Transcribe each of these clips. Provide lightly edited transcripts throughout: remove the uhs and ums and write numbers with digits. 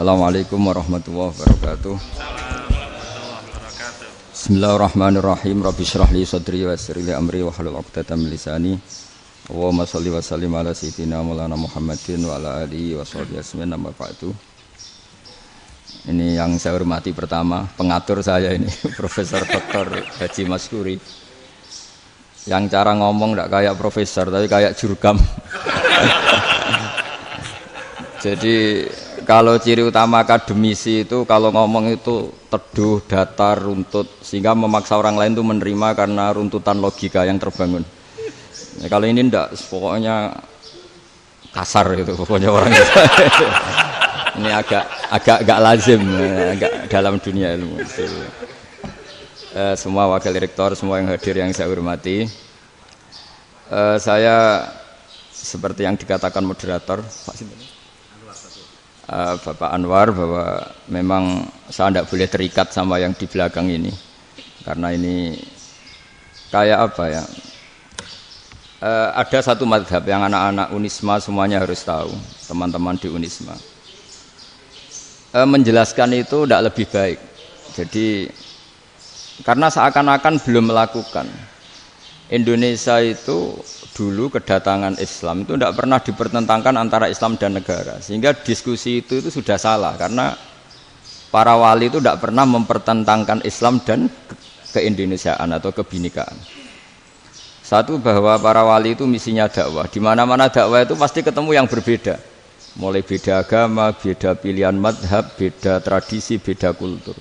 Assalamualaikum warahmatullahi wabarakatuh. Bismillahirrahmanirrahim. Rabbi shrah li sadri wa yassir li amri wa hlul 'uqdatam min lisani. Allahumma shalli wa sallim ala sayyidina Maulana Muhammadin wa ala alihi wa sahbihi ajmain. Amma ba'du. Ini yang saya hormati pertama, pengatur saya ini Profesor Dr. Haji Maskuri. Yang cara ngomong tidak kayak profesor tapi kayak jurkam. Jadi kalau ciri utama akademisi itu kalau ngomong itu teduh, datar, runtut, sehingga memaksa orang lain itu menerima karena runtutan logika yang terbangun. Nah, kalau ini enggak, pokoknya kasar gitu, pokoknya orang itu. Ini agak lazim, agak dalam dunia ilmu. Semua wakil rektor, semua yang hadir yang saya hormati, saya seperti yang dikatakan moderator, Bapak Anwar, bahwa memang saya tidak boleh terikat sama yang di belakang ini, karena ini kayak apa ya? Ada satu madhab yang anak-anak Unisma semuanya harus tahu, teman-teman di Unisma. Menjelaskan itu tidak lebih baik. Jadi karena seakan-akan belum melakukan. Indonesia itu dulu kedatangan Islam itu tidak pernah dipertentangkan antara Islam dan negara, sehingga diskusi itu sudah salah karena para wali itu tidak pernah mempertentangkan Islam dan keindonesiaan atau kebinekaan. Satu, bahwa para wali itu misinya dakwah, di mana-mana dakwah itu pasti ketemu yang berbeda, mulai beda agama, beda pilihan madhab, beda tradisi, beda kultur.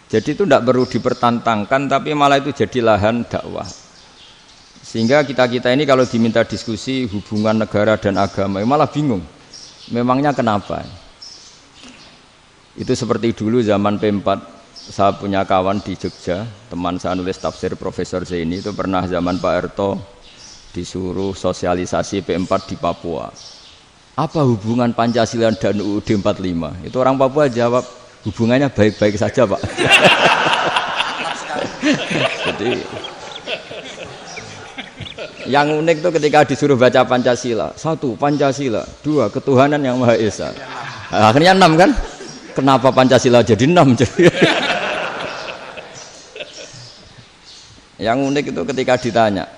Jadi itu tidak perlu dipertentangkan, tapi malah itu jadi lahan dakwah. Sehingga kita-kita ini kalau diminta diskusi hubungan negara dan agama malah bingung. Memangnya kenapa? Itu seperti dulu zaman P4, saya punya kawan di Jogja, teman saya nulis tafsir Profesor Zaini, itu pernah zaman Pak Erto disuruh sosialisasi P4 di Papua. Apa hubungan Pancasila dan UUD 45? Itu orang Papua jawab, hubungannya baik-baik saja, Pak. Jadi yang unik itu ketika disuruh baca Pancasila, 1. Pancasila, 2. Ketuhanan yang Maha Esa. Nah, akhirnya 6 kan? Kenapa Pancasila jadi 6? Yang unik itu ketika ditanya,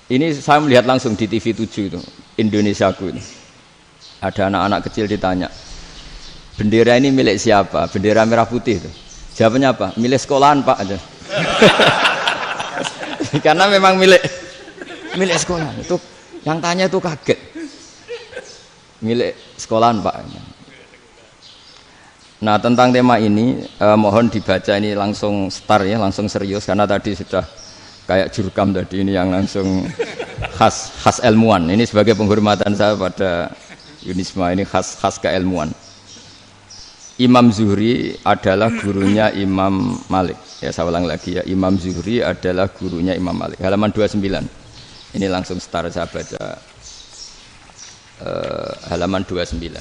ini saya melihat langsung di TV 7 itu, Indonesiaku itu. Ada anak-anak kecil ditanya, bendera ini milik siapa? Bendera merah putih itu. Jawabannya apa? Milik sekolahan, Pak. Aja. Karena memang milik sekolah. Itu yang tanya itu kaget. Milik sekolahan, Pak. Nah, tentang tema ini mohon dibaca ini langsung start ya, langsung serius karena tadi sudah kayak jurkam tadi, ini yang langsung khas ilmuwan. Ini sebagai penghormatan saya pada Unisma, ini khas keilmuan. Imam Zuhri adalah gurunya Imam Malik. Ya, saya ulang lagi ya, Imam Zuhri adalah gurunya Imam Malik. Halaman 29. Ini langsung start saya baca halaman 29.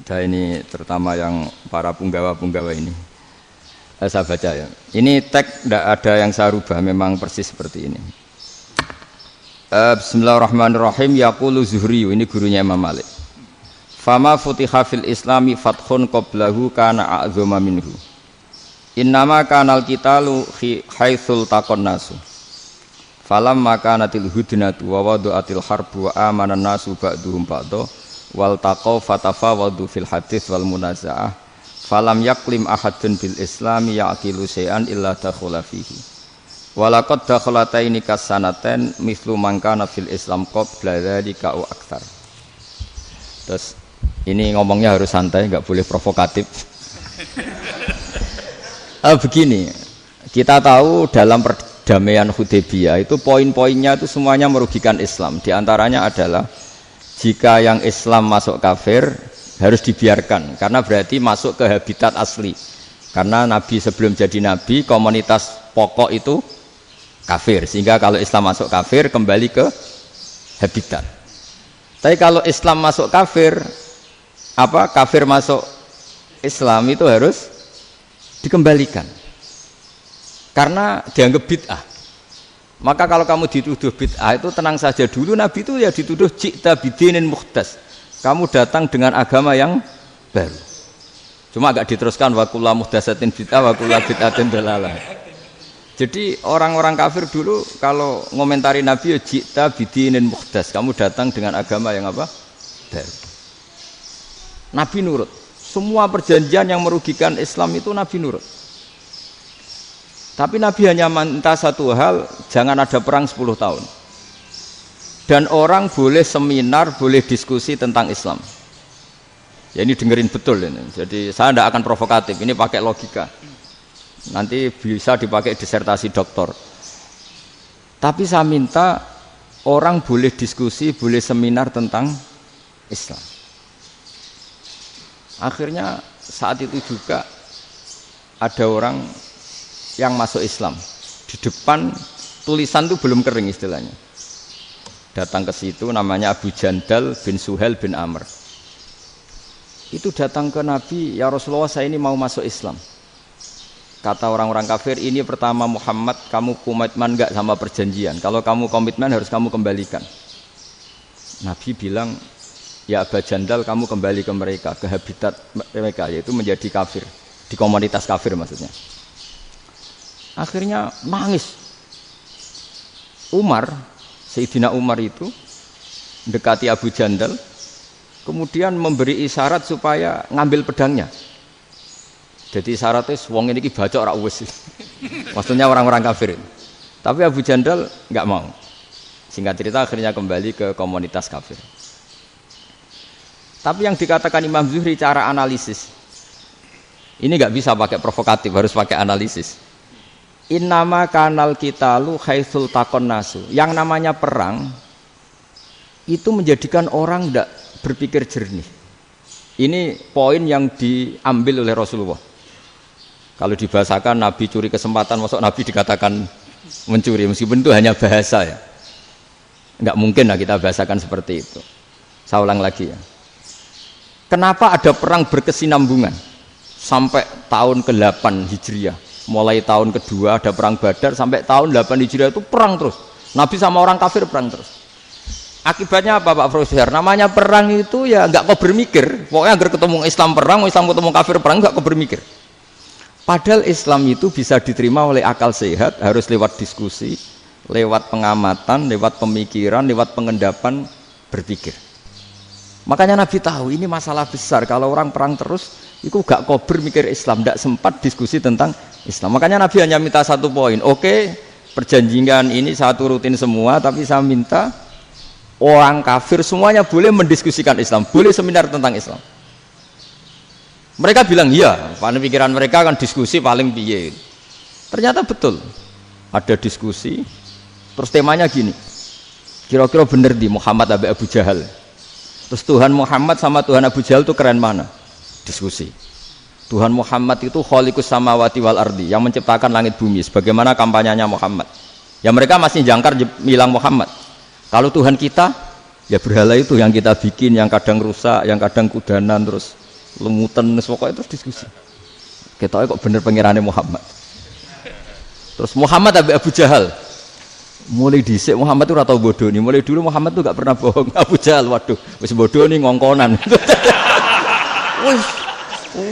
Dan ini terutama yang para punggawa-punggawa ini. Saya baca ya. Ini teks tidak ada yang saya rubah, memang persis seperti ini. Bismillahirrahmanirrahim. Yaqulu Zuhri, ini gurunya Imam Malik. Fama futiha fil islami fathun qablahu kana a'zama minhu. Innama kanal qitalu haitsul taqon nasu. Falam makanatil hudnatu wa wadu'atil harbu wa amanan nasu ba'duhum ba'da wal taqaw fatafawadu fil hadits wal munaza'ah. Falam yaklim ahadun bil islami yaqilu syai'an illa dakhula fihi. Walaqad dakhalataini kasanaten mithlu man kana fil islam qabla dzalika wa aktsar. Terus ini ngomongnya harus santai, enggak boleh provokatif. Begini, kita tahu dalam perdamaian Hudaybiyah itu poin-poinnya itu semuanya merugikan Islam. Di antaranya adalah jika yang Islam masuk kafir harus dibiarkan, karena berarti masuk ke habitat asli. Karena Nabi sebelum jadi Nabi, komunitas pokok itu kafir, sehingga kalau Islam masuk kafir kembali ke habitat. Tapi kalau Islam masuk kafir, kafir masuk Islam itu harus dikembalikan karena dianggap bid'ah. Maka kalau kamu dituduh bid'ah itu tenang saja dulu, Nabi itu ya dituduh ji'ta bidinin muhdas, kamu datang dengan agama yang baru. Cuma agak diteruskan wa kullu muhdatsatin bid'ah wa kullu bid'atin dalalah. Jadi orang-orang kafir dulu kalau ngomentari Nabi ya jita bidinin muhdas, kamu datang dengan agama yang apa? Baru. Nabi nurut. Semua perjanjian yang merugikan Islam itu Nabi nurut. Tapi Nabi hanya minta satu hal, jangan ada perang 10 tahun. Dan orang boleh seminar, boleh diskusi tentang Islam. Ya ini dengerin betul ini. Jadi saya tidak akan provokatif, ini pakai logika. Nanti bisa dipakai disertasi doktor. Tapi saya minta orang boleh diskusi, boleh seminar tentang Islam. Akhirnya saat itu juga ada orang yang masuk Islam. Di depan tulisan itu belum kering istilahnya. Datang ke situ namanya Abu Jandal bin Suhail bin Amr. Itu datang ke Nabi, ya Rasulullah saya ini mau masuk Islam. Kata orang-orang kafir, ini pertama Muhammad, kamu komitmen enggak sama perjanjian? Kalau kamu komitmen harus kamu kembalikan. Nabi bilang, ya Abu Jandal kamu kembali ke mereka, ke habitat mereka, yaitu menjadi kafir. Di komunitas kafir maksudnya. Akhirnya nangis. Umar, Sayyidina Umar itu mendekati Abu Jandal, kemudian memberi isyarat supaya ngambil pedangnya. Jadi isyaratnya wong ini baca ora wis. Maksudnya orang-orang kafir. Tapi Abu Jandal enggak mau. Singkat cerita akhirnya kembali ke komunitas kafir. Tapi yang dikatakan Imam Zuhri cara analisis. Ini enggak bisa pakai provokatif, harus pakai analisis. Innama kanal qitalu haitsul taqon nasu. Yang namanya perang itu menjadikan orang tidak berpikir jernih. Ini poin yang diambil oleh Rasulullah. Kalau dibahasakan Nabi curi kesempatan, masuk Nabi dikatakan mencuri, meskipun itu hanya bahasa ya. Enggak mungkin lah kita bahasakan seperti itu. Saya ulang lagi ya. Kenapa ada perang berkesinambungan sampai tahun ke-8 Hijriah? Mulai tahun kedua ada perang Badar sampai tahun 8 Hijriah itu perang terus. Nabi sama orang kafir perang terus. Akibatnya apa Pak Profesor? Namanya perang itu ya nggak kau bermikir. Pokoknya agar ketemu Islam perang, Islam ketemu kafir perang nggak kau bermikir. Padahal Islam itu bisa diterima oleh akal sehat, harus lewat diskusi, lewat pengamatan, lewat pemikiran, lewat pengendapan berpikir. Makanya Nabi tahu ini masalah besar. Kalau orang perang terus, itu gak kober mikir Islam, tidak sempat diskusi tentang Islam. Makanya Nabi hanya minta satu poin. Oke, perjanjian ini saya turutin semua, tapi saya minta orang kafir semuanya boleh mendiskusikan Islam, boleh seminar tentang Islam. Mereka bilang iya, pada pikiran mereka kan diskusi paling piye. Ternyata betul, ada diskusi. Terus temanya gini, kira-kira bener di Muhammad Abu Jahal. Terus Tuhan Muhammad sama Tuhan Abu Jahal itu keren mana? Diskusi. Tuhan Muhammad itu khaliqus samawati wal ardi, yang menciptakan langit bumi. Sebagaimana kampanyenya Muhammad. Ya mereka masih jangkar bilang Muhammad. Kalau Tuhan kita, ya berhala itu yang kita bikin, yang kadang rusak, yang kadang kudanan, terus lemutan, pokoknya terus diskusi. Kita kok bener pengirannya Muhammad. Terus Muhammad Abu Jahal. Mulai dhisik Muhammad itu ora tau bodoh nih. Mulai dulu Muhammad itu gak pernah bohong. Abu Jahal, waduh, wis bodoh nih ngongkonan.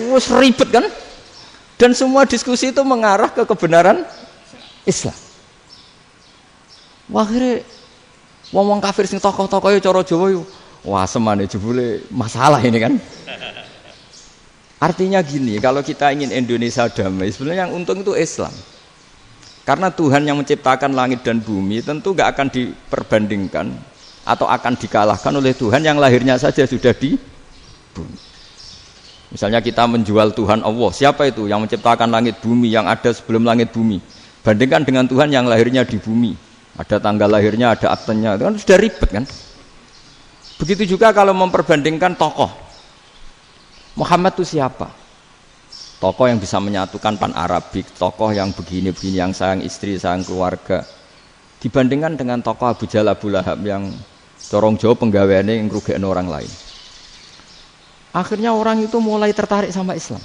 Wis ribet kan? Dan semua diskusi itu mengarah ke kebenaran Islam. Wah, akhirnya wong kafir sing tokoh-tokoh cara Jawa yo wah semane jebule masalah ini kan. Artinya gini, kalau kita ingin Indonesia damai, sebenarnya yang untung itu Islam. Karena Tuhan yang menciptakan langit dan bumi tentu gak akan diperbandingkan atau akan dikalahkan oleh Tuhan yang lahirnya saja sudah di bumi. Misalnya kita menjual Tuhan Allah, siapa itu yang menciptakan langit bumi, yang ada sebelum langit bumi? Bandingkan dengan Tuhan yang lahirnya di bumi, ada tanggal lahirnya, ada aktenya, itu kan sudah ribet kan? Begitu juga kalau memperbandingkan tokoh. Muhammad itu siapa? Tokoh yang bisa menyatukan pan-Arabik, tokoh yang begini-begini, yang sayang istri, sayang keluarga. Dibandingkan dengan tokoh Abu Jahal, Abu Lahab yang corong jauh penggaweannya yang ngerugikan orang lain. Akhirnya orang itu mulai tertarik sama Islam.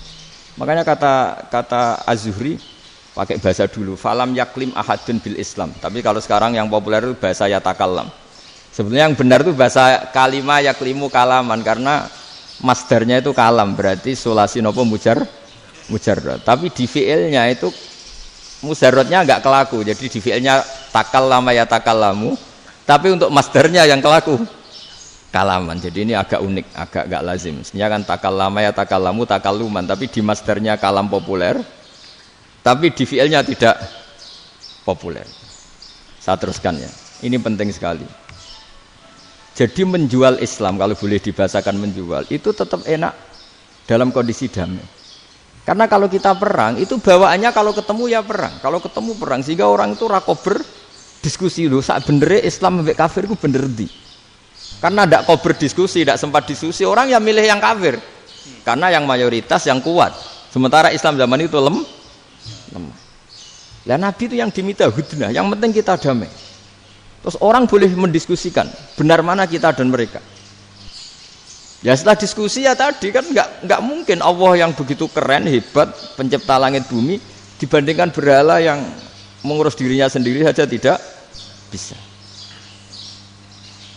Makanya kata Az-Zuhri pakai bahasa dulu, falam yaklim ahadun bil Islam. Tapi kalau sekarang yang populer itu bahasa yatakallam. Sebetulnya yang benar itu bahasa kalima yaklimu kalaman karena masdarnya itu kalam berarti sulasi nopo mujarrad. Tapi di fiilnya itu mujarradnya enggak kelaku. Jadi di fiilnya takallama ya takallamu. Tapi untuk masdarnya yang kelaku kalaman. Jadi ini agak unik, agak enggak lazim. Sebenarnya kan takallama ya takallamu takalluman, tapi di masdarnya kalam populer. Tapi di fiilnya tidak populer. Saya teruskan ya. Ini penting sekali. Jadi menjual Islam kalau boleh dibahasakan menjual itu tetap enak dalam kondisi damai. Karena kalau kita perang itu bawaannya kalau ketemu ya perang. Kalau ketemu perang sehingga orang itu rakober diskusi loh. Saat bener Islam sampai kafir itu bener di. Karena tidak kober diskusi, tidak sempat diskusi orang yang milih yang kafir. Karena yang mayoritas yang kuat. Sementara Islam zaman itu lemah. Lah Nabi itu yang diminta hudnah, yang penting kita damai. Terus orang boleh mendiskusikan benar mana kita dan mereka. Ya setelah diskusi ya tadi kan nggak mungkin Allah yang begitu keren hebat pencipta langit bumi dibandingkan berhala yang mengurus dirinya sendiri saja tidak bisa.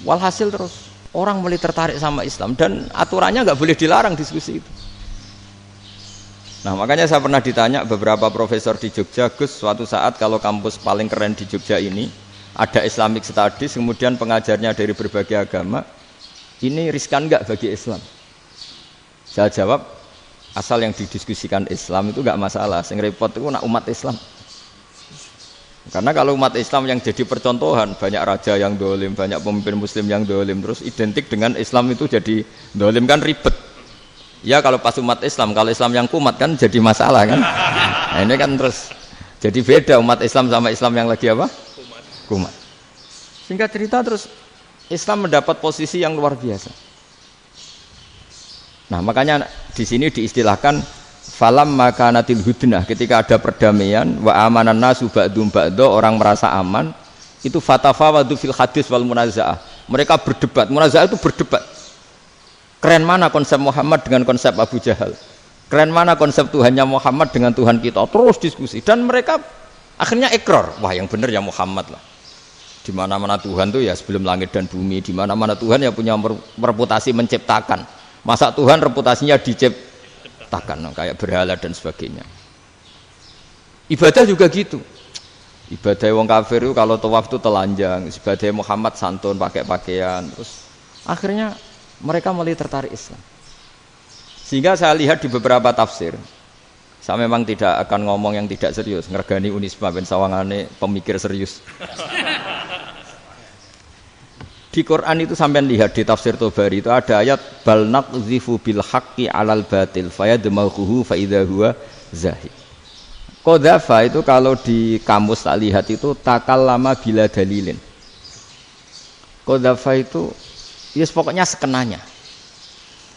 Walhasil terus orang mulai tertarik sama Islam dan aturannya nggak boleh dilarang diskusi itu. Nah makanya saya pernah ditanya beberapa profesor di Jogja, Gus suatu saat kalau kampus paling keren di Jogja ini ada Islamic Studies kemudian pengajarnya dari berbagai agama, ini riskan nggak bagi Islam? Saya jawab asal yang didiskusikan Islam itu nggak masalah, yang repot itu nak umat Islam. Karena kalau umat Islam yang jadi percontohan banyak raja yang dolim, banyak pemimpin muslim yang dolim, terus identik dengan Islam itu jadi dolim kan ribet. Ya kalau pas umat Islam, kalau Islam yang kumat kan jadi masalah kan. Nah ini kan terus jadi beda umat Islam sama Islam yang lagi apa? Kumat. Singkat cerita terus Islam mendapat posisi yang luar biasa. Nah makanya di sini diistilahkan falam makanatil hudnah, ketika ada perdamaian wa amanan nasu ba'dum ba'do, orang merasa aman, itu fatafawadu fil hadis wal munazaah. Mereka berdebat, munazaah itu berdebat. Keren mana konsep Muhammad dengan konsep Abu Jahal? Keren mana konsep Tuhannya Muhammad dengan Tuhan kita? Terus diskusi dan mereka akhirnya ikrar, wah yang benar ya Muhammad lah. Di mana-mana Tuhan tuh ya sebelum langit dan bumi, di mana-mana Tuhan ya punya reputasi menciptakan. Masa Tuhan reputasinya diciptakan kayak berhala dan sebagainya. Ibadah juga gitu. Ibadah wong kafir itu kalau tawaf itu telanjang, ibadah Muhammad santun pakai pakaian, terus akhirnya mereka mulai tertarik Islam. Sehingga saya lihat di beberapa tafsir, saya memang tidak akan ngomong yang tidak serius, ngergani Unisba ben sawangane pemikir serius. Di Quran itu sampean lihat di tafsir Tobari itu ada ayat bal naqzifu bil haqqi 'alal batil fayadmaghuhu fa idza huwa zahid. Qadzafa itu kalau di kamus tak lihat itu takallama bila dalilin. Qadzafa itu ya pokoknya sekenanya.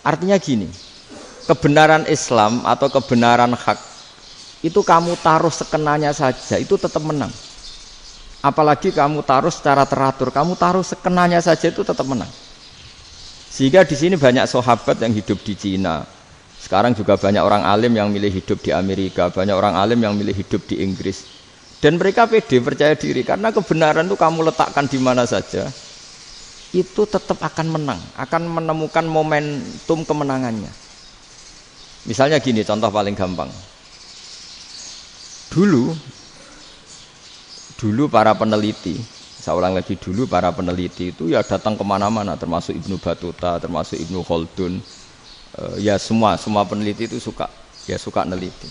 Artinya gini, kebenaran Islam atau kebenaran hak itu kamu taruh sekenanya saja itu tetap menang. Apalagi kamu taruh secara teratur, kamu taruh sekenanya saja itu tetap menang. Sehingga di sini banyak sahabat yang hidup di Cina. Sekarang juga banyak orang alim yang milih hidup di Amerika, banyak orang alim yang milih hidup di Inggris. Dan mereka pede, percaya diri karena kebenaran itu kamu letakkan di mana saja, itu tetap akan menang, akan menemukan momentum kemenangannya. Misalnya gini, contoh paling gampang. Dulu para peneliti, saya ulang lagi, dulu para peneliti itu ya datang kemana-mana, termasuk Ibnu Battuta, termasuk Ibnu Khaldun, ya semua peneliti itu suka neliti.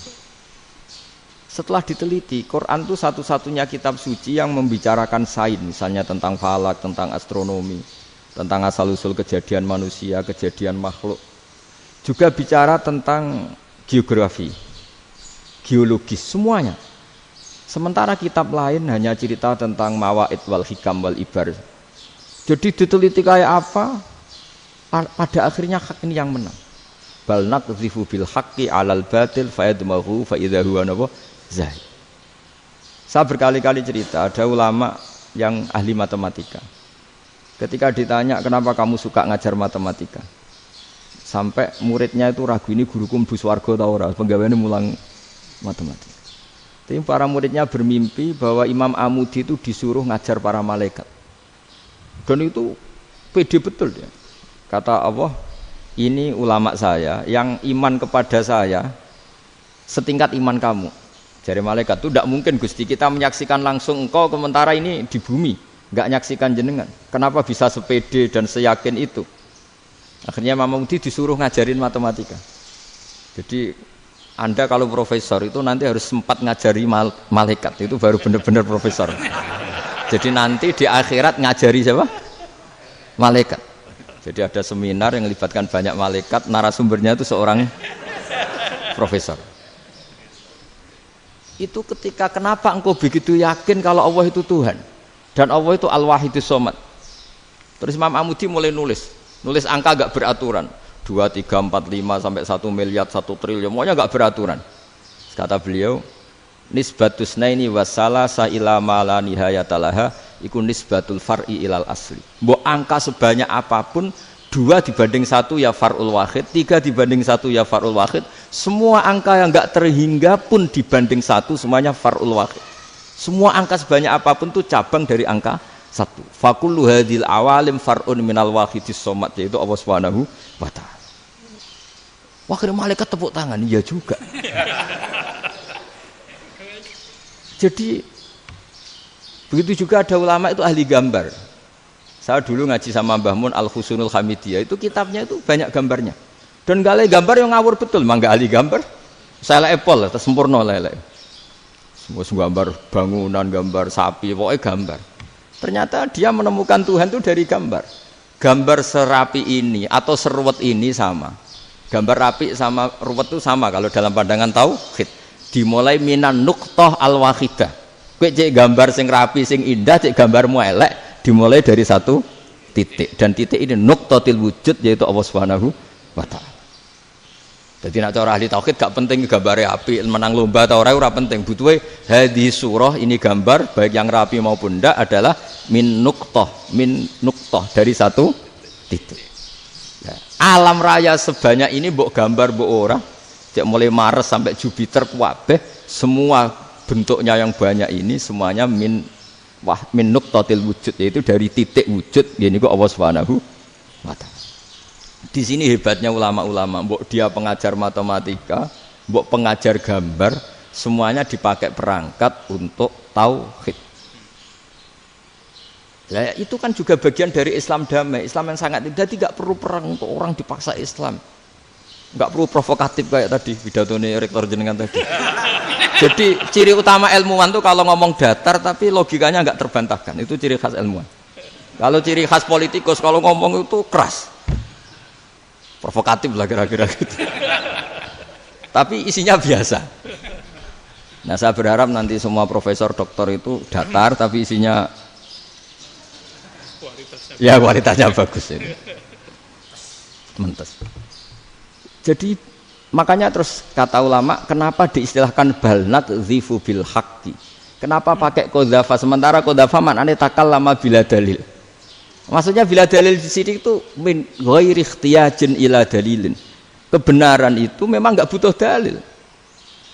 Setelah diteliti, Quran itu satu-satunya kitab suci yang membicarakan sains, misalnya tentang falak, tentang astronomi, tentang asal-usul kejadian manusia, kejadian makhluk. Juga bicara tentang geografi, geologis, semuanya. Sementara kitab lain hanya cerita tentang mawaid wal hikam wal ibar. Jadi diteliti kayak apa, pada akhirnya hak ini yang menang. Bal naqdhifu bil haqqi 'alal batil fayadmaghu fa idza huwa zahid. Saya berkali-kali cerita, ada ulama yang ahli matematika. Ketika ditanya kenapa kamu suka ngajar matematika, sampai muridnya itu ragu, ini guruku mlebu swarga ta ora, penggaweane mulang matematika. Tapi para muridnya bermimpi bahwa Imam Amudi itu disuruh ngajar para malaikat. Dan itu pede betul dia. Kata Allah, ini ulama saya yang iman kepada saya setingkat iman kamu. Jadi malaikat itu tidak mungkin Gusti kita menyaksikan langsung engkau sementara ini di bumi, nggak nyaksikan jenengan. Kenapa bisa sepede dan seyakin itu? Akhirnya Imam Mudi disuruh ngajarin matematika. Jadi Anda kalau profesor itu nanti harus sempat ngajari malaikat, itu baru benar-benar profesor. Jadi nanti di akhirat ngajari siapa? Malaikat. Jadi ada seminar yang melibatkan banyak malaikat, narasumbernya itu seorang profesor. Itu ketika kenapa engkau begitu yakin kalau Allah itu Tuhan dan Allah itu Al-Wahidus Shomad. Terus Imam Amudi mulai nulis angka gak beraturan 2, 3, 4, 5 sampai 1 miliar 1 triliun, semuanya gak beraturan. Kata beliau, nisbatus naini wasalasa ila ma la nihayatalaha iku nisbatul far'i ilal asli. Mbok angka sebanyak apapun 2 dibanding 1 ya far'ul wahid, 3 dibanding 1 ya far'ul wahid, semua angka yang enggak terhingga pun dibanding 1 semuanya far'ul wahid. Semua angka sebanyak apapun itu cabang dari angka 1. Fakullu hadil awalim far'un minal wahidis shomad, yaitu Allah Subhanahu wa ta'ala. Wah, malaikat tepuk tangan, iya juga. Jadi begitu juga ada ulama itu ahli gambar. Saya dulu ngaji sama Mbah Mun Al-Husunul Hamidiyah, itu kitabnya itu banyak gambarnya. Dan gale gambar yang ngawur betul, mangga ahli gambar. Saya Apple, terus sempurna lele. Semua gambar bangunan, gambar sapi, pokoknya gambar. Ternyata dia menemukan Tuhan itu dari gambar. Gambar serapi ini atau seruwet ini sama. Gambar rapi sama ruwet itu sama kalau dalam pandangan tauhid. Dimulai minan nuqtah al-wahidah. Kowe cek gambar sing rapi, sing indah, cek gambarmu elek. Dimulai dari 1 titik, dan titik ini nuqtatil wujud, yaitu Allah Subhanahu wa ta'ala. Jadi nak cara ahli tauhid gak penting gambare api, menang lomba atau ora penting. Butuhe hadis surah ini gambar baik yang rapi maupun ndak adalah min nuqtah dari 1 titik. Ya, alam raya sebanyak ini mbok gambar mbok ora, cek mulai Mars sampai Jupiter kabeh semua bentuknya yang banyak ini semuanya min nuqtatil wujud, yaitu dari titik wujud, yaitu Allah Subhanahu wa ta'ala. Di sini hebatnya ulama-ulama, mbok dia pengajar matematika, mbok pengajar gambar, semuanya dipakai perangkat untuk tauhid. Nah, itu kan juga bagian dari Islam damai, Islam yang sangat tidak perlu perang untuk orang dipaksa Islam. Enggak perlu provokatif kayak tadi pidatone rektor jenengan tadi. Jadi ciri utama ilmuwan tuh kalau ngomong datar tapi logikanya enggak terbantahkan, itu ciri khas ilmuwan. Kalau ciri khas politikus kalau ngomong itu keras, provokatif lah kira-kira gitu. Tapi isinya biasa. Nah, saya berharap nanti semua profesor doktor itu datar tapi isinya kualitasnya bagus ini. Mentes. Jadi makanya terus kata ulama, kenapa diistilahkan balnat zifu bil haqqi? Kenapa pakai qadzafa sementara qadzafa maknane takallama bila dalil? Maksudnya bila dalil di sini itu min ghairi ikhtiyajin ila dalilin. Kebenaran itu memang enggak butuh dalil.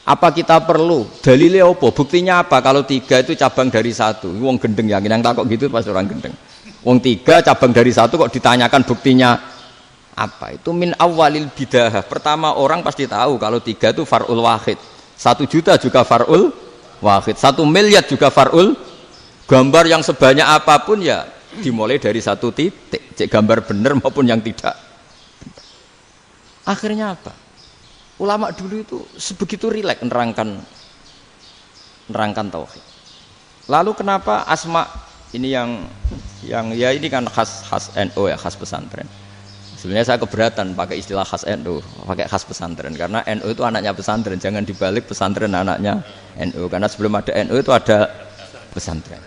Apa kita perlu dalilnya apa? Buktinya apa? Kalau 3 itu cabang dari 1. Wong gendeng yakin yang takok gitu pasti orang gendeng. Wong 3 cabang dari 1 kok ditanyakan buktinya apa? Itu min awalil bidah. Pertama orang pasti tahu kalau 3 itu far'ul wahid. 1 juta juga far'ul wahid. 1 miliar juga far'ul. Gambar yang sebanyak apapun ya dimulai dari 1 titik. Cek gambar benar maupun yang tidak. Akhirnya apa? Ulama dulu itu sebegitu rileks nerangkan tauhid. Lalu kenapa asma ini yang ya ini kan khas NU ya, khas pesantren. Sebenarnya saya keberatan pakai istilah khas NU, pakai khas pesantren karena NU itu anaknya pesantren, jangan dibalik pesantren anaknya NU, karena sebelum ada NU itu ada pesantren.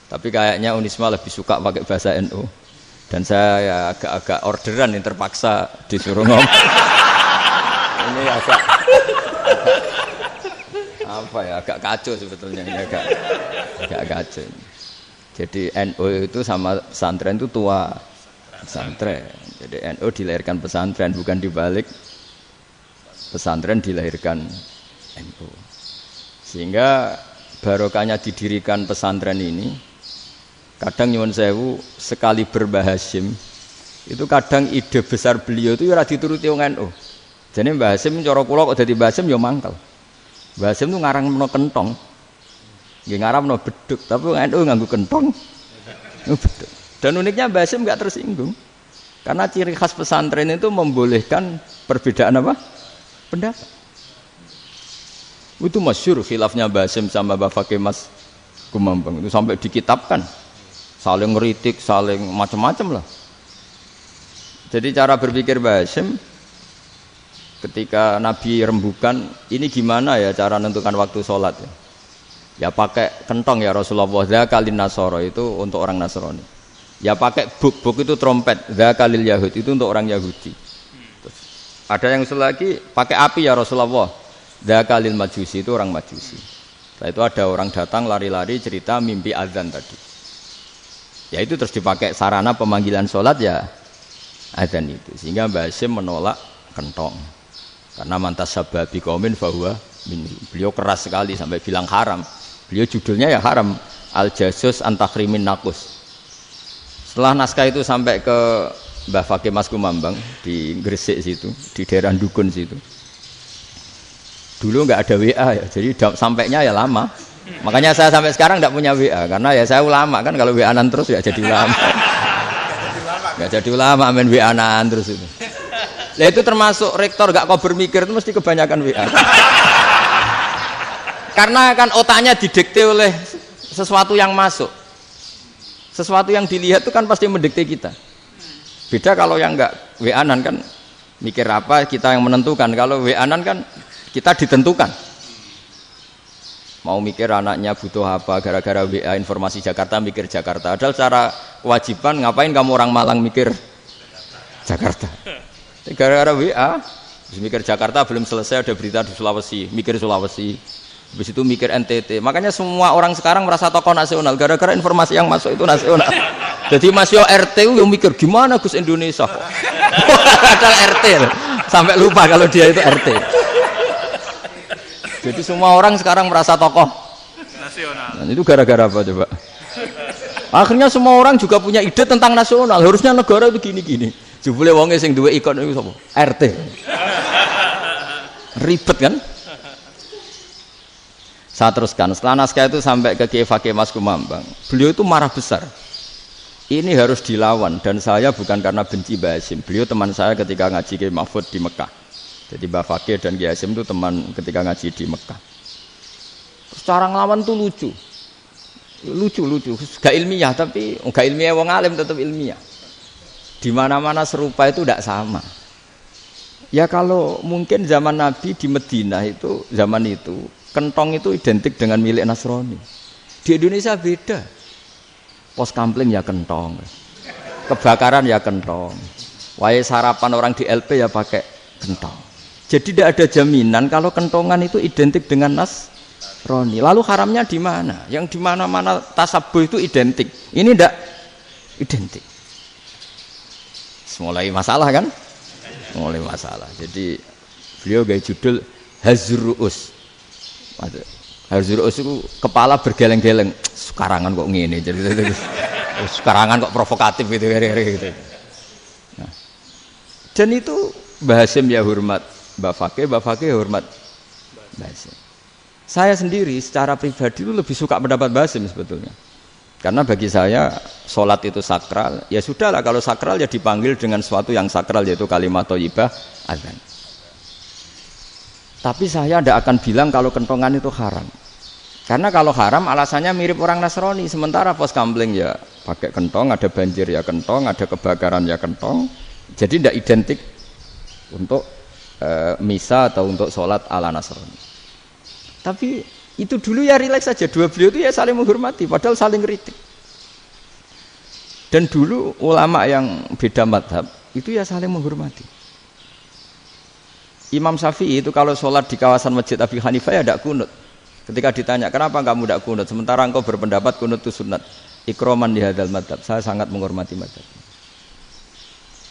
Tapi kayaknya Unisma lebih suka pakai bahasa NU dan saya ya agak orderan yang terpaksa disuruh ngomong. Ini agak kacau sebetulnya, ini agak kacau. Jadi NU itu sama pesantren itu tua pesantren. Jadi NU dilahirkan pesantren, bukan dibalik pesantren dilahirkan NU. Sehingga barokahnya didirikan pesantren ini Kadang nyuwun sewu sekali Mbah Hasyim itu kadang ide besar beliau itu ora dituruti wong NU. Jadi Mbah Hasyim cara kula kok dadi Mbah Hasyim ya mangkel. Mbah Hasyim itu ngarangno kentong. Nggih ngaramno beduk, tapi wong NU nganggo kentong. Beduk. Dan uniknya Mbah Hasyim enggak tersinggung. Karena ciri khas pesantren itu membolehkan perbedaan apa? Pendapat. Itu masyhur khilafnya Mbah Hasyim sama Mbah Fakih Mas Kumambang itu sampai dikitabkan. Saling ngeritik, saling macam-macam lah. Jadi cara berpikir Mbah Hasyim ketika Nabi rembukan, ini gimana ya cara menentukan waktu sholat ya? Ya pakai kentong ya Rasulullah, dzakalin nasara itu untuk orang Nasrani. Ya pakai buk itu trompet, dzakalil Yahud itu untuk orang Yahudi. Terus, ada yang usul lagi pakai api ya Rasulullah, dzakalil Majusi itu orang Majusi. Setelah itu ada orang datang lari-lari cerita mimpi azan tadi. Ya itu terus dipakai sarana pemanggilan sholat ya azan itu. Sehingga Mbah Hasyim menolak kentong. Karena mantas sababi qaumin fahuwa minhu. Beliau keras sekali sampai bilang haram. Beliau judulnya ya haram. Al-Jasus Antakhrimin Nakus. Setelah naskah itu sampai ke Mbah Fakih Mas Kumambang di Gresik situ, di daerah Dukun situ. Dulu nggak ada WA ya, jadi sampainya ya lama. Makanya saya sampai sekarang tidak punya WA karena ya saya ulama kan, kalau WA-an terus ya jadi ulama. Nggak jadi ulama main WA-an terus itu. Nah itu termasuk rektor gak kau bermikir itu mesti kebanyakan WA. Karena kan otaknya didikte oleh sesuatu yang masuk. Sesuatu yang dilihat itu kan pasti mendikte kita. Beda kalau yang enggak WA-an kan mikir apa kita yang menentukan. Kalau WA-an kan kita ditentukan. Mau mikir anaknya butuh apa gara-gara WA informasi Jakarta mikir Jakarta. Padahal secara kewajiban ngapain kamu orang Malang mikir Jakarta. Gara-gara WA mikir Jakarta belum selesai ada berita di Sulawesi, mikir Sulawesi. Habis itu mikir NTT. Makanya semua orang sekarang merasa tokoh nasional gara-gara informasi yang masuk itu nasional. Jadi Mas Yo RT yang mikir gimana Gus Indonesia kok. Padahal RT sampai lupa kalau dia itu RT. Jadi semua orang sekarang merasa tokoh nasional. Dan itu gara-gara apa coba? Akhirnya semua orang juga punya ide tentang nasional. Harusnya negara itu gini-gini. Jebule wonge sing duwe ikon itu sapa? RT. Ribet kan? Saya teruskan. Setelah naskah itu sampai ke Kiai Fakih Mas Kumambang. Beliau itu marah besar. Ini harus dilawan dan saya bukan karena benci Mbah Hasyim. Beliau teman saya ketika ngaji Kiai Mahfud di Mekah. Jadi Mbah Fakih dan Kiai Hasyim itu teman ketika ngaji di Mekah. Terus cara ngelawan tuh lucu. Lucu. Gak ilmiah tapi gak ilmiah wong alim tetap ilmiah. Di mana-mana serupa itu tidak sama. Ya kalau mungkin zaman Nabi di Madinah itu zaman itu kentong itu identik dengan milik Nasrani. Di Indonesia beda. Pos kampling ya kentong. Kebakaran ya kentong. Wae sarapan orang di LP ya pakai kentong. Jadi tidak ada jaminan kalau kentongan itu identik dengan Nasrani. Lalu haramnya di mana? Yang di mana-mana tasabuh itu identik. Ini tidak identik. Mulai masalah kan? Mulai masalah. Jadi beliau gaya judul Hazruus. Hazruus itu kepala bergeleng-geleng. Sekarangan kok ngene jadi sekarangan kok provokatif gitu. Nah. Dan itu Mbah Hasyim ya hormat Mbah Fakih hormat Mbah Hasyim. Saya sendiri secara pribadi itu lebih suka pendapat Mbah Hasyim sebetulnya. Karena bagi saya sholat itu sakral, ya sudahlah kalau sakral ya dipanggil dengan sesuatu yang sakral yaitu kalimat thayyibah azan. Tapi saya tidak akan bilang kalau kentongan itu haram. Karena kalau haram alasannya mirip orang Nasrani, sementara pos kampling ya pakai kentong, ada banjir ya kentong, ada kebakaran ya kentong. Jadi tidak identik untuk misa atau untuk sholat ala Nasrani. Tapi itu dulu ya rileks saja, dua beliau itu ya saling menghormati, padahal saling kritik. Dan dulu ulama yang beda madhab itu ya saling menghormati. Imam Syafi'i itu kalau sholat di kawasan Masjid Abi Hanifah ya tidak kunut. Ketika ditanya kenapa kamu tidak kunut, sementara engkau berpendapat kunut itu sunat. Ikroman di hadal madhab, saya sangat menghormati madhab.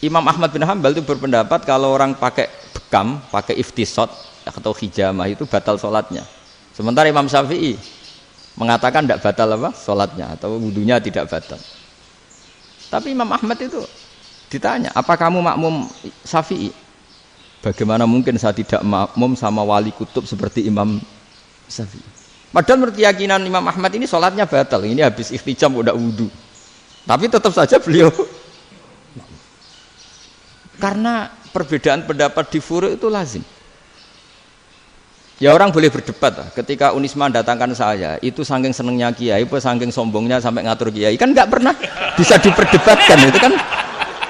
Imam Ahmad bin Hanbal itu berpendapat kalau orang pakai bekam, pakai iftisot atau hijamah itu batal sholatnya. Sementara Imam Syafi'i mengatakan tidak batal apa sholatnya atau wudunya tidak batal. Tapi Imam Ahmad itu ditanya, apa kamu makmum Syafi'i? Bagaimana mungkin saya tidak makmum sama wali kutub seperti Imam Syafi'i? Padahal menurut keyakinan Imam Ahmad ini sholatnya batal. Ini habis ikhtijam udah wudu. Tapi tetap saja beliau karena perbedaan pendapat di furu' itu lazim. Ya orang boleh berdebat lah. Ketika Unisma datangkan saya, itu saking senengnya kiai, apa saking sombongnya sampai ngatur kiai, kan nggak pernah bisa diperdebatkan. Itu kan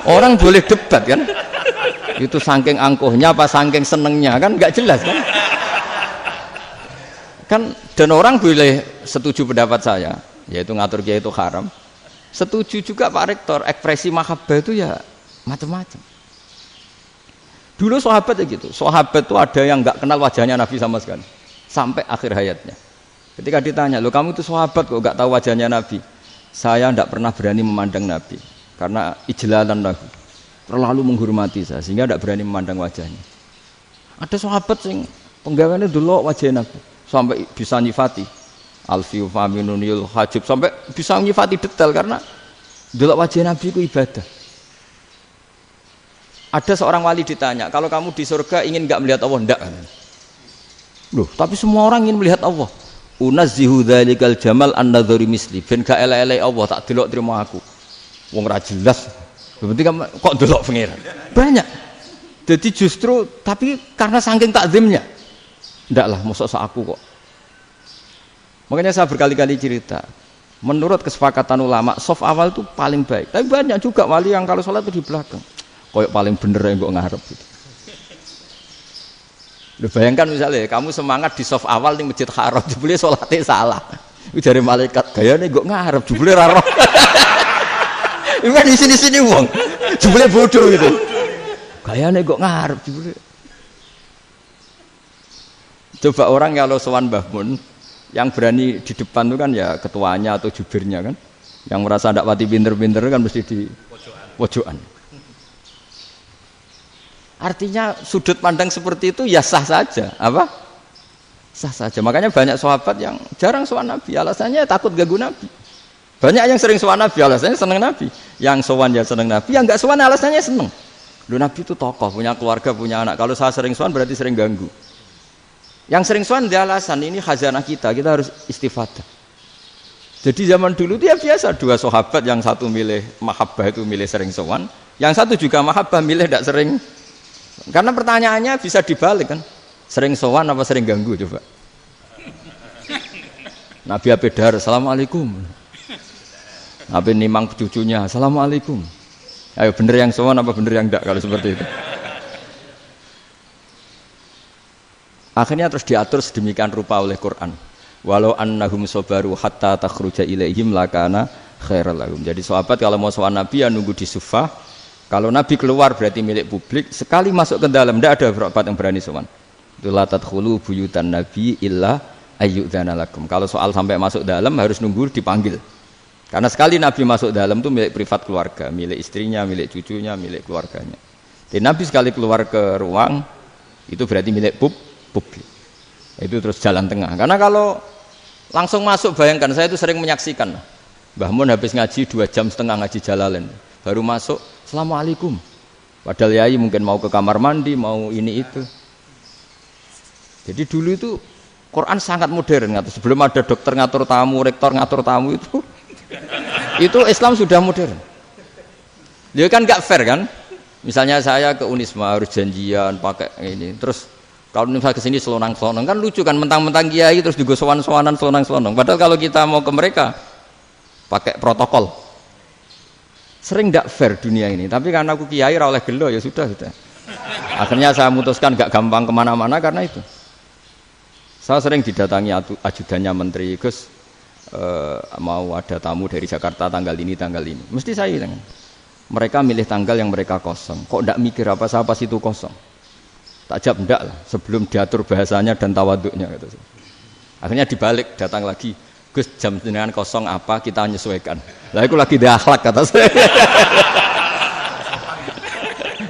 orang boleh debat kan? Itu saking angkuhnya apa saking senengnya kan nggak jelas kan? Kan dan orang boleh setuju pendapat saya, yaitu ngatur kiai itu haram. Setuju juga Pak Rektor, ekspresi mahabbah itu ya macam-macam. Dulu sahabat ya gitu, sahabat itu ada yang nggak kenal wajahnya Nabi sama sekali sampai akhir hayatnya. Ketika ditanya, lo kamu itu sahabat kok nggak tahu wajahnya Nabi? Saya tidak pernah berani memandang Nabi karena ijlalan Nabi, terlalu menghormati saya sehingga tidak berani memandang wajahnya. Ada sahabat yang penggawaannya dulu wajah Nabi sampai bisa nyifati alfiu faminunil hajib, sampai bisa nyifati detail karena dulu wajah Nabi itu ibadah. Ada seorang wali ditanya, kalau kamu di surga ingin nggak melihat Allah? Enggak. Loh, tapi semua orang ingin melihat Allah. Unazzihu dzalikal jamal an-nadhari misli. Ben gak elek-elek Allah tak delok terima aku. Wong ra jelas. Berarti kok delok pengiran. Banyak. Jadi justru tapi karena saking takzimnya. Enggak lah, mosok sak aku kok. Makanya saya berkali-kali cerita. Menurut kesepakatan ulama, soft awal itu paling baik. Tapi banyak juga wali yang kalau sholat itu di belakang. Koyok paling bener yang kok ngarep gitu. Lu bayangkan misalnya kamu semangat di soft awal di Masjid Haram, jebule sholatnya salah. Itu dari malaikat gayane kok ngarep, jebule ra roh. Iku di sini-sini wong. Jebule bodoh gitu. Gayane kok ngarep jebule. Coba orang kalau sowan Mbah Mun yang berani di depan itu kan ya ketuanya atau jubirnya kan. Yang merasa ndak pati pinter-pinter kan mesti di pojokan. Artinya sudut pandang seperti itu ya sah saja, apa? Sah saja. Makanya banyak sahabat yang jarang sowan Nabi, alasannya takut ganggu Nabi. Banyak yang sering sowan Nabi, alasannya seneng Nabi. Yang sowan ya seneng Nabi, yang enggak sowan alasannya seneng. Lu Nabi itu tokoh, punya keluarga, punya anak. Kalau saya sering sowan berarti sering ganggu. Yang sering sowan dia alasan ini khazanah kita harus istifadah. Jadi zaman dulu dia biasa dua sahabat, yang satu milih mahabbah itu milih sering sowan, yang satu juga mahabbah milih tidak sering. Karena pertanyaannya bisa dibalik kan, sering sowan apa sering ganggu coba. Nabi Abedar, assalamualaikum. Nabi nimang cucunya, assalamualaikum. Ayo bener yang sowan apa bener yang enggak kalau seperti itu. Akhirnya terus diatur sedemikian rupa oleh Quran. Walau annahum sabaru hatta takhruja ilaihim lakana khairal lahum. Jadi sahabat kalau mau sowan Nabi ya nunggu di Sufah. Kalau Nabi keluar berarti milik publik. Sekali masuk ke dalam tidak ada sahabat yang berani sowan. La tadkhulu buyutan Nabi illa ayyudzana lakum. Kalau soal sampai masuk dalam harus nunggu dipanggil. Karena sekali Nabi masuk dalam itu milik privat keluarga, milik istrinya, milik cucunya, milik keluarganya. Jadi Nabi sekali keluar ke ruang itu berarti milik publik. Itu terus jalan tengah. Karena kalau langsung masuk, bayangkan saya itu sering menyaksikan. Mbah Mun habis ngaji 2,5 jam ngaji Jalalain. Baru masuk, assalamualaikum. Padahal yai mungkin mau ke kamar mandi, mau ini itu. Jadi dulu itu Quran sangat modern. Sebelum ada dokter ngatur tamu, rektor ngatur tamu itu Islam sudah modern. Dia kan gak fair kan? Misalnya saya ke Unisma harus janjian pakai ini. Terus kalau misalnya ke sini selonang-selonang kan lucu kan, mentang-mentang kiai terus juga sowan-sowanan selonang-selonang. Padahal kalau kita mau ke mereka pakai protokol. Sering tidak fair dunia ini, tapi karena aku kiai ra oleh gelo ya sudah. Akhirnya saya memutuskan gak gampang kemana-mana karena itu. Saya sering didatangi ajudannya menteri, Gus mau ada tamu dari Jakarta tanggal ini, mesti saya bilang, mereka milih tanggal yang mereka kosong, kok tidak mikir apa siapa situ kosong. Tak jawab enggak lah, sebelum diatur bahasanya dan tawaduknya gitu. Akhirnya dibalik, datang lagi, Gus jam dengan kosong apa kita menyesuaikan. Lah itu lagi dia akhlak kata saya.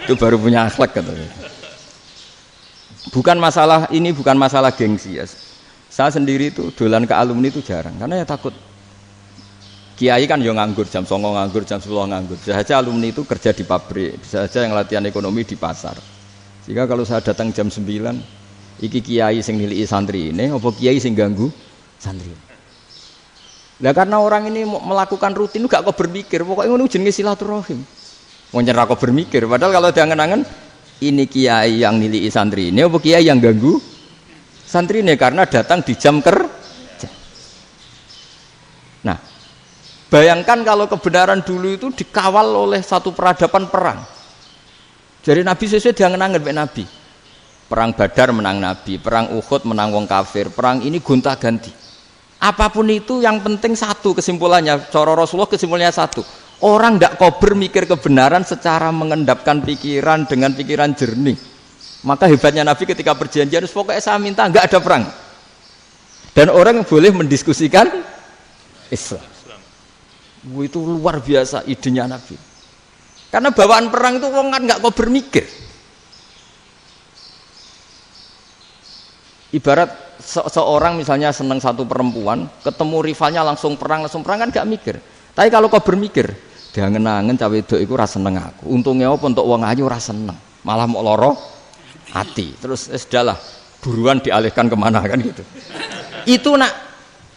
Itu baru punya akhlak kata saya. Bukan masalah ini, bukan masalah gengsi ya. Saya sendiri itu dolan ke alumni itu jarang karena ya takut. Kiai kan yo nganggur jam 09.00 nganggur, jam 10 nganggur. Bisa saja alumni itu kerja di pabrik, bisa saja yang latihan ekonomi di pasar. Sehingga kalau saya datang jam 9, iki kiai sing nilai santri ini, apa kiai sing ganggu santri. Nah karena orang ini melakukan rutin gak kok berpikir, pokoknya ngono jenenge silaturahim. Mau nyerah kok berpikir, padahal kalau diangen-angen ini kiai yang nilai santri ini, apa kiai yang ganggu santri ini karena datang di jam kerja. Nah, bayangkan kalau kebenaran dulu itu dikawal oleh satu peradaban perang. Jadi Nabi sesuai diangen-angen Pak Nabi. Perang Badar menang Nabi, perang Uhud menang wong kafir, perang ini gonta-ganti. Apapun itu yang penting satu kesimpulannya, cara Rasulullah kesimpulannya satu. Orang tidak kober mikir kebenaran secara mengendapkan pikiran dengan pikiran jernih. Maka hebatnya Nabi ketika perjanjian, pokoknya saya minta nggak ada perang. Dan orang boleh mendiskusikan Islam. Itu luar biasa idenya Nabi. Karena bawaan perang itu orang kan nggak kober mikir. Ibarat seorang misalnya senang satu perempuan, ketemu rivalnya langsung perang kan gak mikir. Tapi kalau kau bermikir, diangen-angen cawe wedok iku ora seneng aku. Untungnya apa untuk wong ayu ora seneng, malah mau loro hati. Terus sudahlah, buruan dialihkan kemana kan gitu. Itu nak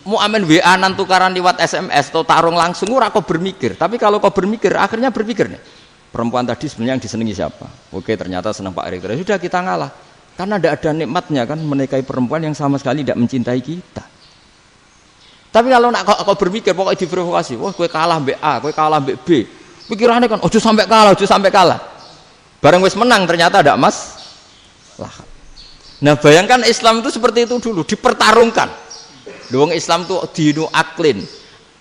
mau amen WA nan tukaran lewat SMS atau tarung langsung ora kau bermikir. Tapi kalau kau bermikir, akhirnya berpikir nih. Perempuan tadi sebenarnya yang disenangi siapa? Oke, ternyata senang Pak Erick. Sudah kita ngalah. Karena tidak ada nikmatnya kan menikahi perempuan yang sama sekali tidak mencintai kita. Tapi kalau nak kau berpikir pokoknya diprovokasi, wah kue kalah mbak A, kue kalah mbak B, pikirannya kan, ojo sampai kalah. Bareng wis menang ternyata ada mas. Lah. Nah bayangkan Islam itu seperti itu dulu, dipertarungkan. Doang Islam itu dinu aklin,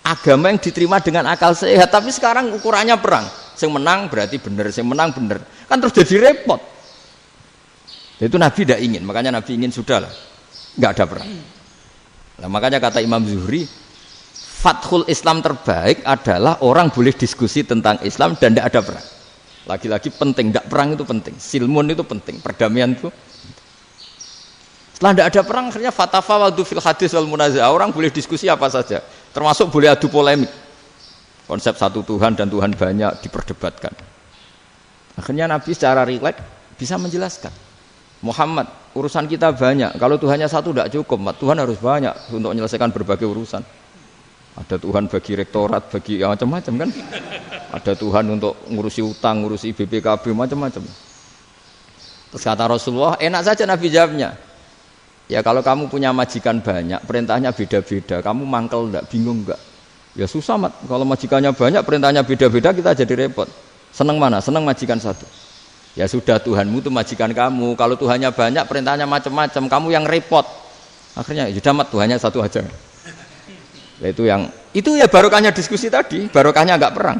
agama yang diterima dengan akal sehat. Tapi sekarang ukurannya perang, yang menang berarti benar, yang menang benar, kan terus jadi repot. Itu Nabi tidak ingin, makanya Nabi ingin sudah lah, nggak ada perang. Nah, makanya kata Imam Zuhri, fathul Islam terbaik adalah orang boleh diskusi tentang Islam dan tidak ada perang. Lagi-lagi penting, tidak perang itu penting, silmun itu penting, perdamaian itu. Setelah tidak ada perang, akhirnya fatafawadu fil hadis wal munazah, orang boleh diskusi apa saja, termasuk boleh adu polemik. Konsep satu Tuhan dan Tuhan banyak diperdebatkan. Akhirnya Nabi secara rileks bisa menjelaskan. Muhammad, urusan kita banyak. Kalau Tuhannya satu tidak cukup, Tuhan harus banyak untuk menyelesaikan berbagai urusan. Ada Tuhan bagi rektorat, bagi macam-macam kan. Ada Tuhan untuk ngurusi utang, ngurusi BPKB, macam-macam. Terus kata Rasulullah, enak saja Nabi jawabnya. Ya kalau kamu punya majikan banyak, perintahnya beda-beda. Kamu mangkel enggak, bingung enggak? Ya susah, Mat. Kalau majikannya banyak, perintahnya beda-beda, kita jadi repot. Senang mana? Senang majikan satu. Ya sudah, Tuhanmu itu majikan kamu. Kalau Tuhannya banyak, perintahnya macam-macam, kamu yang repot. Akhirnya ya sudah, Mat, Tuhannya satu aja. Itu ya barokahnya diskusi tadi, barokahnya enggak perang.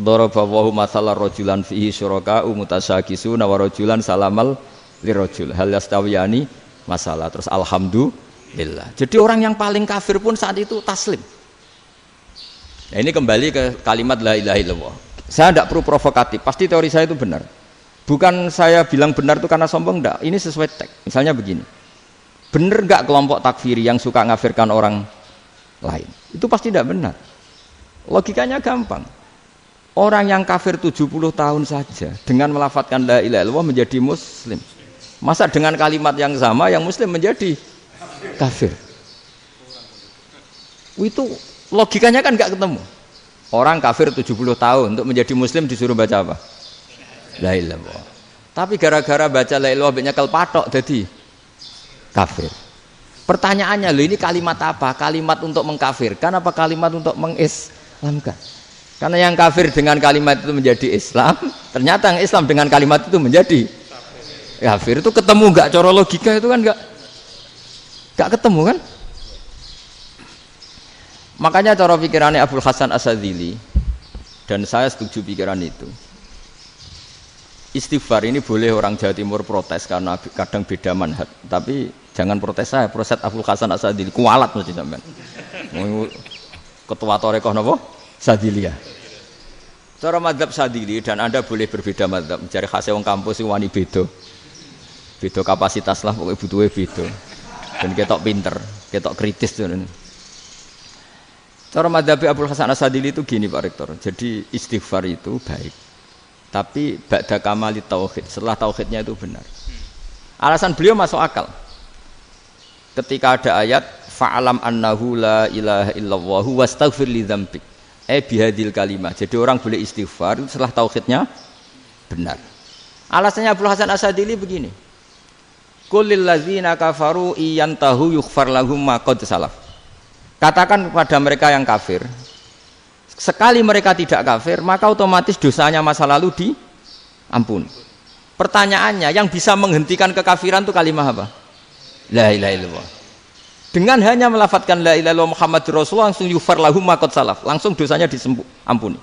Daraballahu mathalan rajulan fihi syuraka'u mutasyakisuna wa rajulan salamal lirajul hal yastawiyani masalah. Terus alhamdulillah. Jadi orang yang paling kafir pun saat itu taslim. Nah, ini kembali ke kalimat la ilaha illallah. Saya tidak perlu provokatif, pasti teori saya itu benar. Bukan saya bilang benar itu karena sombong, enggak. Ini sesuai teks. Misalnya begini. Benar enggak kelompok takfiri yang suka ngafirkan orang lain? Itu pasti tidak benar. Logikanya gampang. Orang yang kafir 70 tahun saja dengan melafadzkan la ilaha illallah menjadi muslim. Masa dengan kalimat yang sama yang muslim menjadi kafir? Itu logikanya kan enggak ketemu. Orang kafir 70 tahun untuk menjadi muslim disuruh baca apa? La ilaha illallah. Tapi gara-gara baca la ilaha illallah nyekel patok jadi kafir. Pertanyaannya, loh ini kalimat apa? Kalimat untuk mengkafirkan apa kalimat untuk mengislamkan? Karena yang kafir dengan kalimat itu menjadi Islam, ternyata yang Islam dengan kalimat itu menjadi kafir. Itu ketemu enggak cara logika itu kan enggak ketemu kan? Makanya cara pikirannya Abdul Hasan As-Sadzili, dan saya setuju pikiran itu. Istighfar ini boleh orang Jawa Timur protes karena kadang beda manhaj, tapi jangan protes saya, protes Abdul Hasan As-Sadzili, kualat mesti sampean. Ketua Torekoh napa? Sadziliyah. Cara madzhab Sadzili, dan Anda boleh berbeda madzhab, mencari khasnya wong kampus wani beda. Beda kapasitas lah, pokoknya butuhnya beda. Dan ketok pinter. ketok kritis tuh. Cara madzhab Abdul Hasan As-Sadili itu gini Pak Rektor. Jadi istighfar itu baik. Tapi ba'da kamali tauhid, setelah tauhidnya itu benar. Alasan beliau masuk akal. Ketika ada ayat fa'alam annahu la ilaha illallah wastaghfir li dzambik. Bihadil kalimah. Jadi orang boleh istighfar setelah tauhidnya benar. Alasannya Abdul Hasan As-Sadili begini. Qul lil ladzina kafaru iyantahu yughfar lahum ma qad salaf. Katakan kepada mereka yang kafir, sekali mereka tidak kafir, maka otomatis dosanya masa lalu diampuni. Pertanyaannya, yang bisa menghentikan kekafiran itu kalimat apa? La ilaha illallah. Dengan hanya melafadzkan la ilaha illallah Muhammadur Rasulullah langsung yughfar lahum ma qad salaf, langsung dosanya diampuni.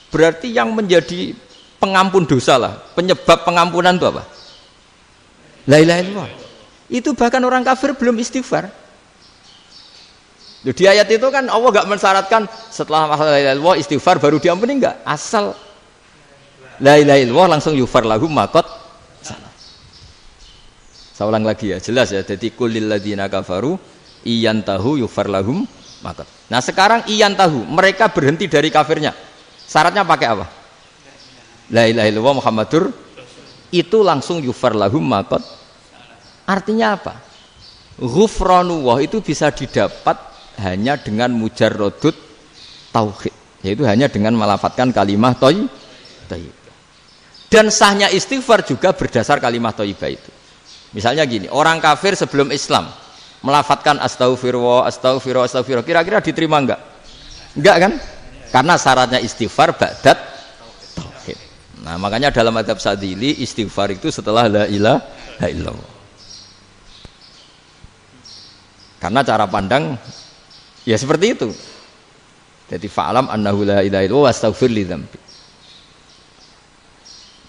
Berarti yang menjadi pengampun dosa lah, penyebab pengampunan itu apa? La ilaha illallah. Itu bahkan orang kafir belum istighfar. Di ayat itu kan Allah enggak mensyaratkan setelah la ilaha illallah istighfar baru diampuni, enggak. Asal la ilaha illallah langsung yughfar lahum ma qad salaf. Saya ulang lagi ya, jelas ya. Jadi kulil ladzina kafaru iyantahu yughfar lahum ma qad. Nah, sekarang iyantahu, mereka berhenti dari kafirnya. Syaratnya pakai apa? La ilaha illallah Muhammadur itu langsung yughfar lahum ma qad. Artinya apa? Ghufranullah itu bisa didapat hanya dengan mujarrodut tauhid, yaitu hanya dengan melafadzkan kalimat thayyibah. Dan sahnya istighfar juga berdasar kalimat thayyibah itu. Misalnya gini, orang kafir sebelum Islam melafadzkan astaghfirullah, astaghfirullah, astaghfirullah, kira-kira diterima enggak? Enggak kan? Karena syaratnya istighfar ba'dat tauhid. Nah, makanya dalam madzhab Sadili istighfar itu setelah la ilaha illallah. Karena cara pandang ya seperti itu. Jadi fa'alam annahu la ilaha illallah wastaghfir li dzambi.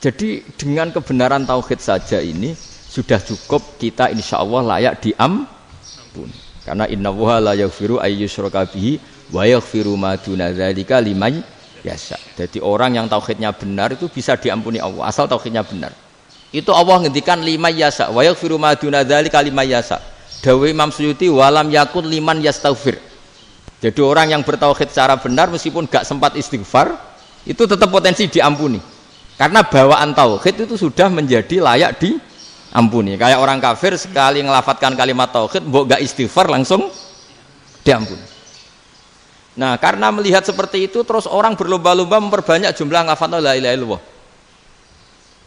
Jadi dengan kebenaran tauhid saja ini sudah cukup kita insyaallah layak diampuni. Karena innallaha la yaghfiru ayyusyraka bihi wa yaghfiru ma duna dzalika liman yasha. Jadi orang yang tauhidnya benar itu bisa diampuni Allah asal tauhidnya benar. Itu Allah ngendikan liman yasha wa yaghfiru ma duna dzalika liman yasha. Dawe Imam Suyuti walam yakun liman yastaghfir. Jadi orang yang bertauhid secara benar meskipun gak sempat istighfar itu tetap potensi diampuni. Karena bawaan tauhid itu sudah menjadi layak diampuni. Kayak orang kafir sekali ngelafatkan kalimat tauhid mbok gak istighfar langsung diampuni. Nah, karena melihat seperti itu terus orang berlomba-lomba memperbanyak jumlah ngelafatkan la ilaha illallah.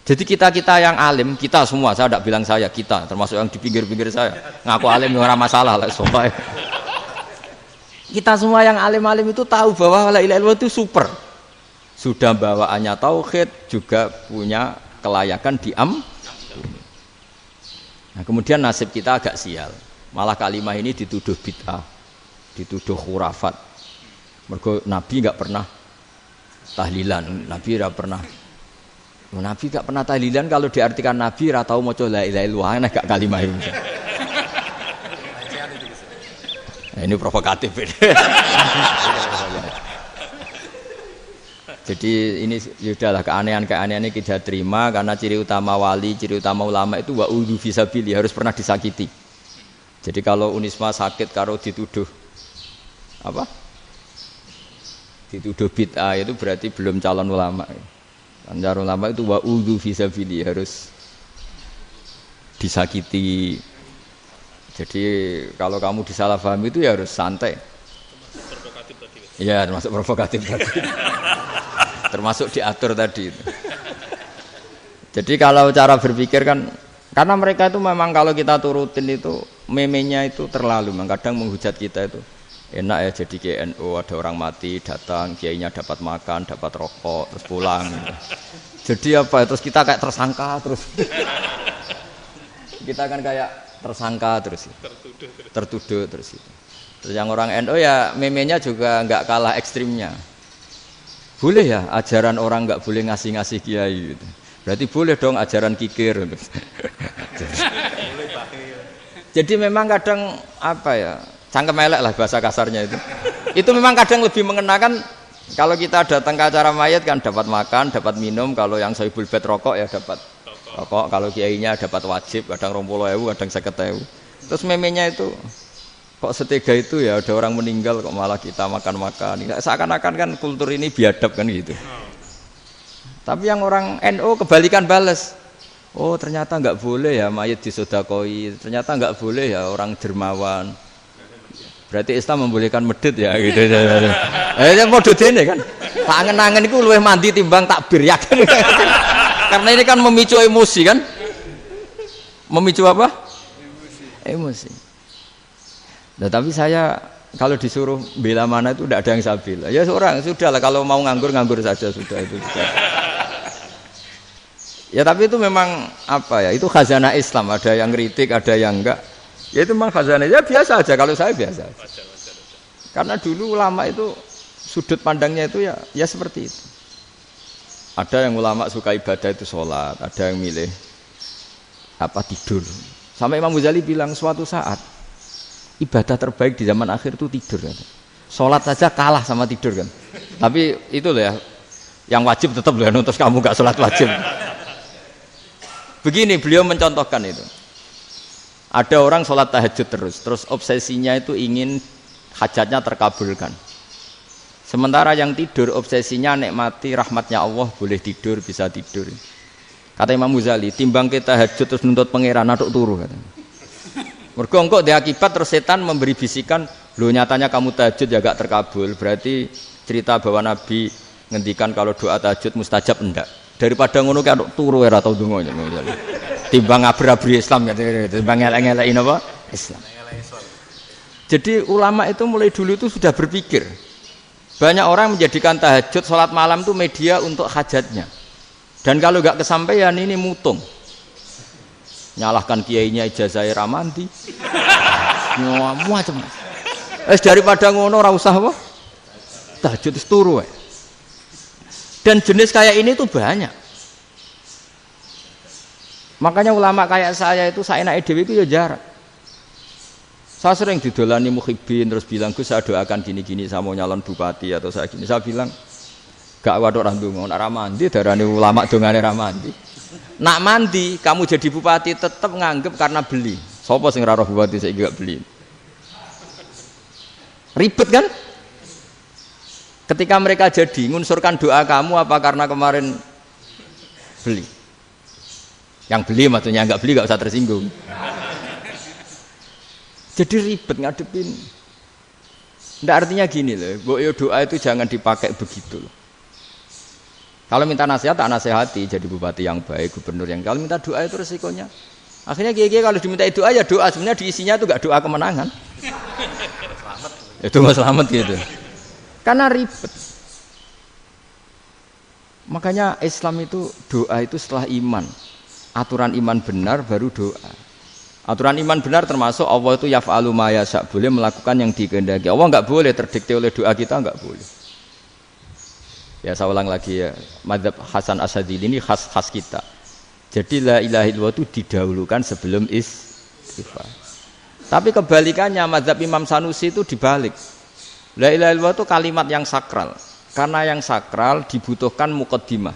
Jadi kita yang alim, kita semua, saya tidak bilang saya, kita termasuk yang di pinggir-pinggir saya ngaku alim yang orang masalah lah soalnya. Kita semua yang alim-alim itu tahu bahwa la ilaha illallah itu super. Sudah bawaannya tauhid, juga punya kelayakan Nah, kemudian nasib kita agak sial. Malah kalimat ini dituduh bid'ah, dituduh khurafat. Mergo Nabi enggak pernah tahlilan, Nabi enggak pernah. Nabi enggak pernah tahlilan kalau diartikan Nabi ora tau maca la ilaha illallah, enak gak kalimat ini. Nah, ini provokatif ini. Jadi ini sudahlah keanehan-keanehan ini kita terima karena ciri utama wali, ciri utama ulama itu wa'udhu fisabili, harus pernah disakiti. Jadi kalau Unisma sakit kalau dituduh apa? Dituduh bid'ah itu berarti belum calon ulama. Calon ulama itu wa'udhu fisabili, harus disakiti. Jadi kalau kamu disalahpahami itu ya harus santai. Provokatif tadi. Iya, termasuk provokatif tadi. Termasuk diatur tadi itu. Jadi kalau cara berpikir kan, karena mereka itu memang kalau kita turutin itu memenya itu terlalu, kadang menghujat kita itu enak ya jadi KNU, ada orang mati datang, kiainya dapat makan, dapat rokok, terus pulang. Gitu. Jadi apa? Terus kita kayak tersangka terus. Kita kan kayak tersangka terus. Tertuduh terus itu. Terus yang orang NU ya memenya juga nggak kalah ekstrimnya. Boleh ya ajaran orang nggak boleh ngasih kiai gitu. Berarti boleh dong ajaran kikir. Jadi memang kadang apa ya, cangkem elek lah bahasa kasarnya itu. Itu memang kadang lebih mengenakan kalau kita datang ke acara mayat kan dapat makan, dapat minum. Kalau yang sohibul bed rokok ya dapat rokok. Kalau kiainya dapat wajib, kadang 20.000, kadang 50.000. Terus memenya itu Kok setega itu ya ada orang meninggal kok malah kita makan-makan. Seakan-akan kan kultur ini biadab kan gitu. Tapi yang orang NU kebalikan balas. Oh ternyata nggak boleh ya mayit disodakoi. Ternyata nggak boleh ya orang dermawan. Berarti Islam membolehkan medit ya gitu. Yang model ini kan. Tak angen-angen itu luwih mandi timbang takbir ya kan. Karena ini kan memicu emosi kan. Memicu apa? Emosi. Nah, tapi saya kalau disuruh bela mana itu tidak ada yang saya bela. Ya seorang sudah lah kalau mau nganggur saja sudah itu. Sudah. Ya tapi itu memang apa ya? Itu khazanah Islam. Ada yang kritik, ada yang enggak. Ya itu memang khazanah. Ya biasa aja kalau saya biasa. Karena dulu ulama itu sudut pandangnya itu ya seperti itu. Ada yang ulama suka ibadah itu sholat, ada yang milih apa tidur. Sampai Imam Ghazali bilang suatu saat ibadah terbaik di zaman akhir itu tidur kan. Sholat saja kalah sama tidur kan. Tapi itu loh ya, yang wajib tetap loh, terus kamu gak sholat wajib. Begini beliau mencontohkan itu. Ada orang sholat tahajud terus obsesinya itu ingin hajatnya terkabulkan. Sementara yang tidur obsesinya nikmati rahmatnya Allah, boleh tidur, bisa tidur. Kata Imam Ghazali, timbang kita tahajud terus nuntut pangeran aduk turu katanya. Mergo engko dia akibat terus setan memberi bisikan, "Lho nyatanya kamu tahajud ya gak terkabul." Berarti cerita bahwa Nabi ngendikan kalau doa tahajud mustajab enggak. Daripada ngono ki aduk turu ora tau ndonga. Timbang ngabri-abri Islam timbang ngelek-ngelekin apa? Islam. Jadi ulama itu mulai dulu itu sudah berpikir. Banyak orang menjadikan tahajud, sholat malam itu media untuk hajatnya. Dan kalau nggak kesampaian ini mutung. Nyalahkan kiainya ijazah ramandi. Macam. Daripada ngono ora usah apa? Tahajud turu. Dan jenis kayak ini tuh banyak. Makanya ulama kayak saya itu saenake dhewe itu ya jarak. Saya sering didolani muhibbin terus bilang, "Gus saya doakan gini-gini saya mau nyalon bupati atau saya gini." Saya bilang, "Gak waduh orang ndonga, nek ra mandi darane ulama dongane ra mandi." Nak mandi kamu jadi bupati tetap nganggep karena beli. Sapa sing ra roh bupati saiki gak beli? Ribet kan? Ketika mereka jadi ngunsurkan doa kamu apa karena kemarin beli? Yang beli maksudnya enggak beli enggak usah tersinggung. Jadi ribet ngadepin. Ndak artinya gini loh, doa itu jangan dipakai begitu loh. Kalau minta nasihat, tak nasihati jadi bupati yang baik, gubernur yang. Kalau minta doa itu resikonya. Akhirnya kiai-kiai kalau diminta doa ya doa, sebenarnya diisinya itu enggak doa kemenangan. Itu nggak selamat gitu. Karena ribet. Makanya Islam itu doa itu setelah iman. Aturan iman benar baru doa. Aturan iman benar termasuk Allah itu yaf'alu ma yasha', boleh melakukan yang dikehendaki. Allah enggak boleh terdikte oleh doa kita, enggak boleh. Ya saya ulang lagi ya, mazhab Hasan Asyadzili ini khas kita. Jadi la ilaha illallah itu didahulukan sebelum istighfar. Tapi kebalikannya mazhab Imam Sanusi itu dibalik. La ilaha illallah itu kalimat yang sakral. Karena yang sakral dibutuhkan muqaddimah,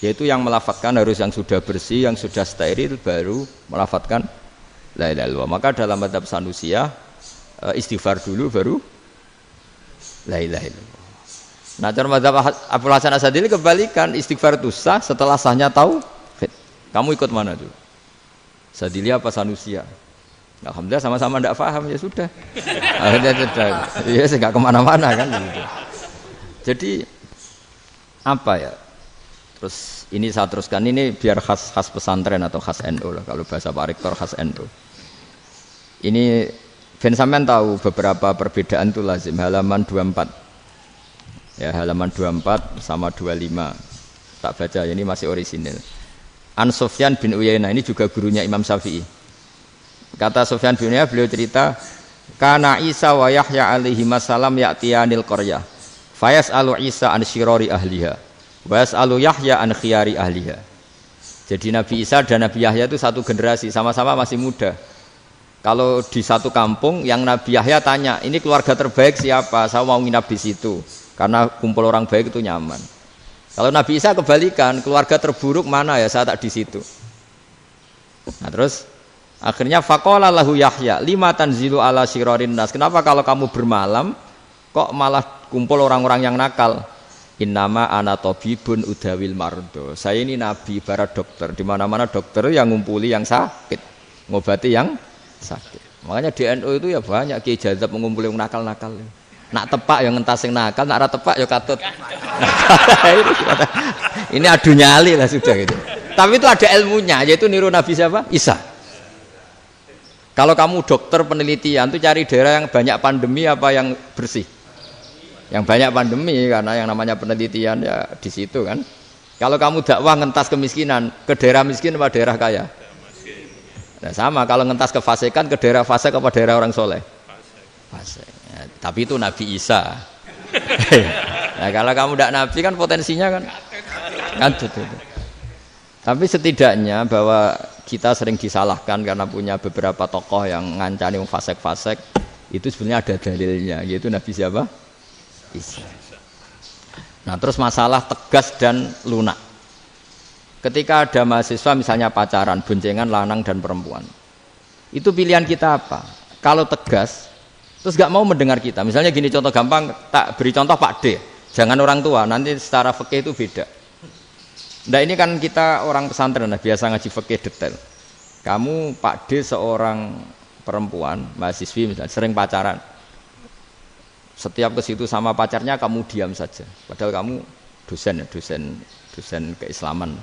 yaitu yang melafadzkan harus yang sudah bersih, yang sudah steril baru melafadzkan la ilaha illallah. Maka dalam mazhab Sanusiyah istighfar dulu baru la ilaha illallah. Nah, cara mazhab Abdul Hasan Asyadzili kebalikan, istighfar itu sah setelah sahnya tauhid. Kamu ikut mana dulu? Asyadzili apa Sanusiyah? Alhamdulillah sama-sama tidak paham ya sudah. Akhirnya sudah. Ya enggak kemana-mana kan gitu. Jadi apa ya? Terus ini saya teruskan, ini biar khas pesantren atau khas NU lah, kalau bahasa Pak Rektor khas NU. Ini ben sampean tahu beberapa perbedaan itu lazim, halaman 24. Ya, halaman 24 sama 25. Tak baca, ini masih orisinil. An Sufyan bin Uyainah, ini juga gurunya Imam Syafi'i. Kata Sufyan bin Uyainah, beliau cerita, kana Isa wa Yahya alaihi salam ya'tiyanil qaryah. Fayas'alu Isa an syirari ahliha. Wa yas'alu Yahya an khiyari ahliha. Jadi Nabi Isa dan Nabi Yahya itu satu generasi, sama-sama masih muda. Kalau di satu kampung yang Nabi Yahya tanya, ini keluarga terbaik siapa? Saya mau nginap di situ. Karena kumpul orang baik itu nyaman. Kalau Nabi Isa kebalikan, keluarga terburuk mana ya, saya tak di situ. Nah terus Akhirnya faqala lahu Yahya, lima tanzilu ala syirarin nas. Kenapa kalau kamu bermalam kok malah kumpul orang-orang yang nakal? Innama ana tabibun udawil mardo. Saya ini nabi ibarat dokter. Di mana-mana dokter yang ngumpuli yang sakit, ngobati yang sakit. Makanya di NU itu ya banyak Kiai Jazab mengumpuli yang nakal-nakal. Nak tepak yang ngentas yang nakal, nak ora tepak ya katut. Ini adu nyali lah sudah gitu. Tapi itu ada ilmunya, yaitu niru Nabi siapa? Isa. Kalau kamu dokter penelitian tuh cari daerah yang banyak pandemi apa yang bersih? Yang banyak pandemi, karena yang namanya penelitian ya di situ kan. Kalau kamu dakwah ngentas kemiskinan, ke daerah miskin apa daerah kaya? Nah, sama kalau ngentas kefasikan, ke daerah fasik apa daerah orang soleh? Fasik. Ya, tapi itu Nabi Isa. Nah, kalau kamu tidak Nabi kan potensinya kan ngantut itu. Tapi setidaknya bahwa kita sering disalahkan karena punya beberapa tokoh yang ngancani fasik-fasik, itu sebenarnya ada dalilnya, yaitu Nabi siapa? Isa. Nah, terus masalah tegas dan lunak. Ketika ada mahasiswa misalnya pacaran, boncengan lanang dan perempuan, itu pilihan kita apa? Kalau tegas, terus gak mau mendengar kita. Misalnya gini, contoh gampang, tak beri contoh Pak D. Jangan orang tua, nanti secara fikih itu beda. Nah, ini kan kita orang pesantren, biasa ngaji fikih detail. Kamu Pak D seorang perempuan, mahasiswi misalnya, sering pacaran. Setiap ke situ sama pacarnya kamu diam saja. Padahal kamu dosen ya, dosen keislaman.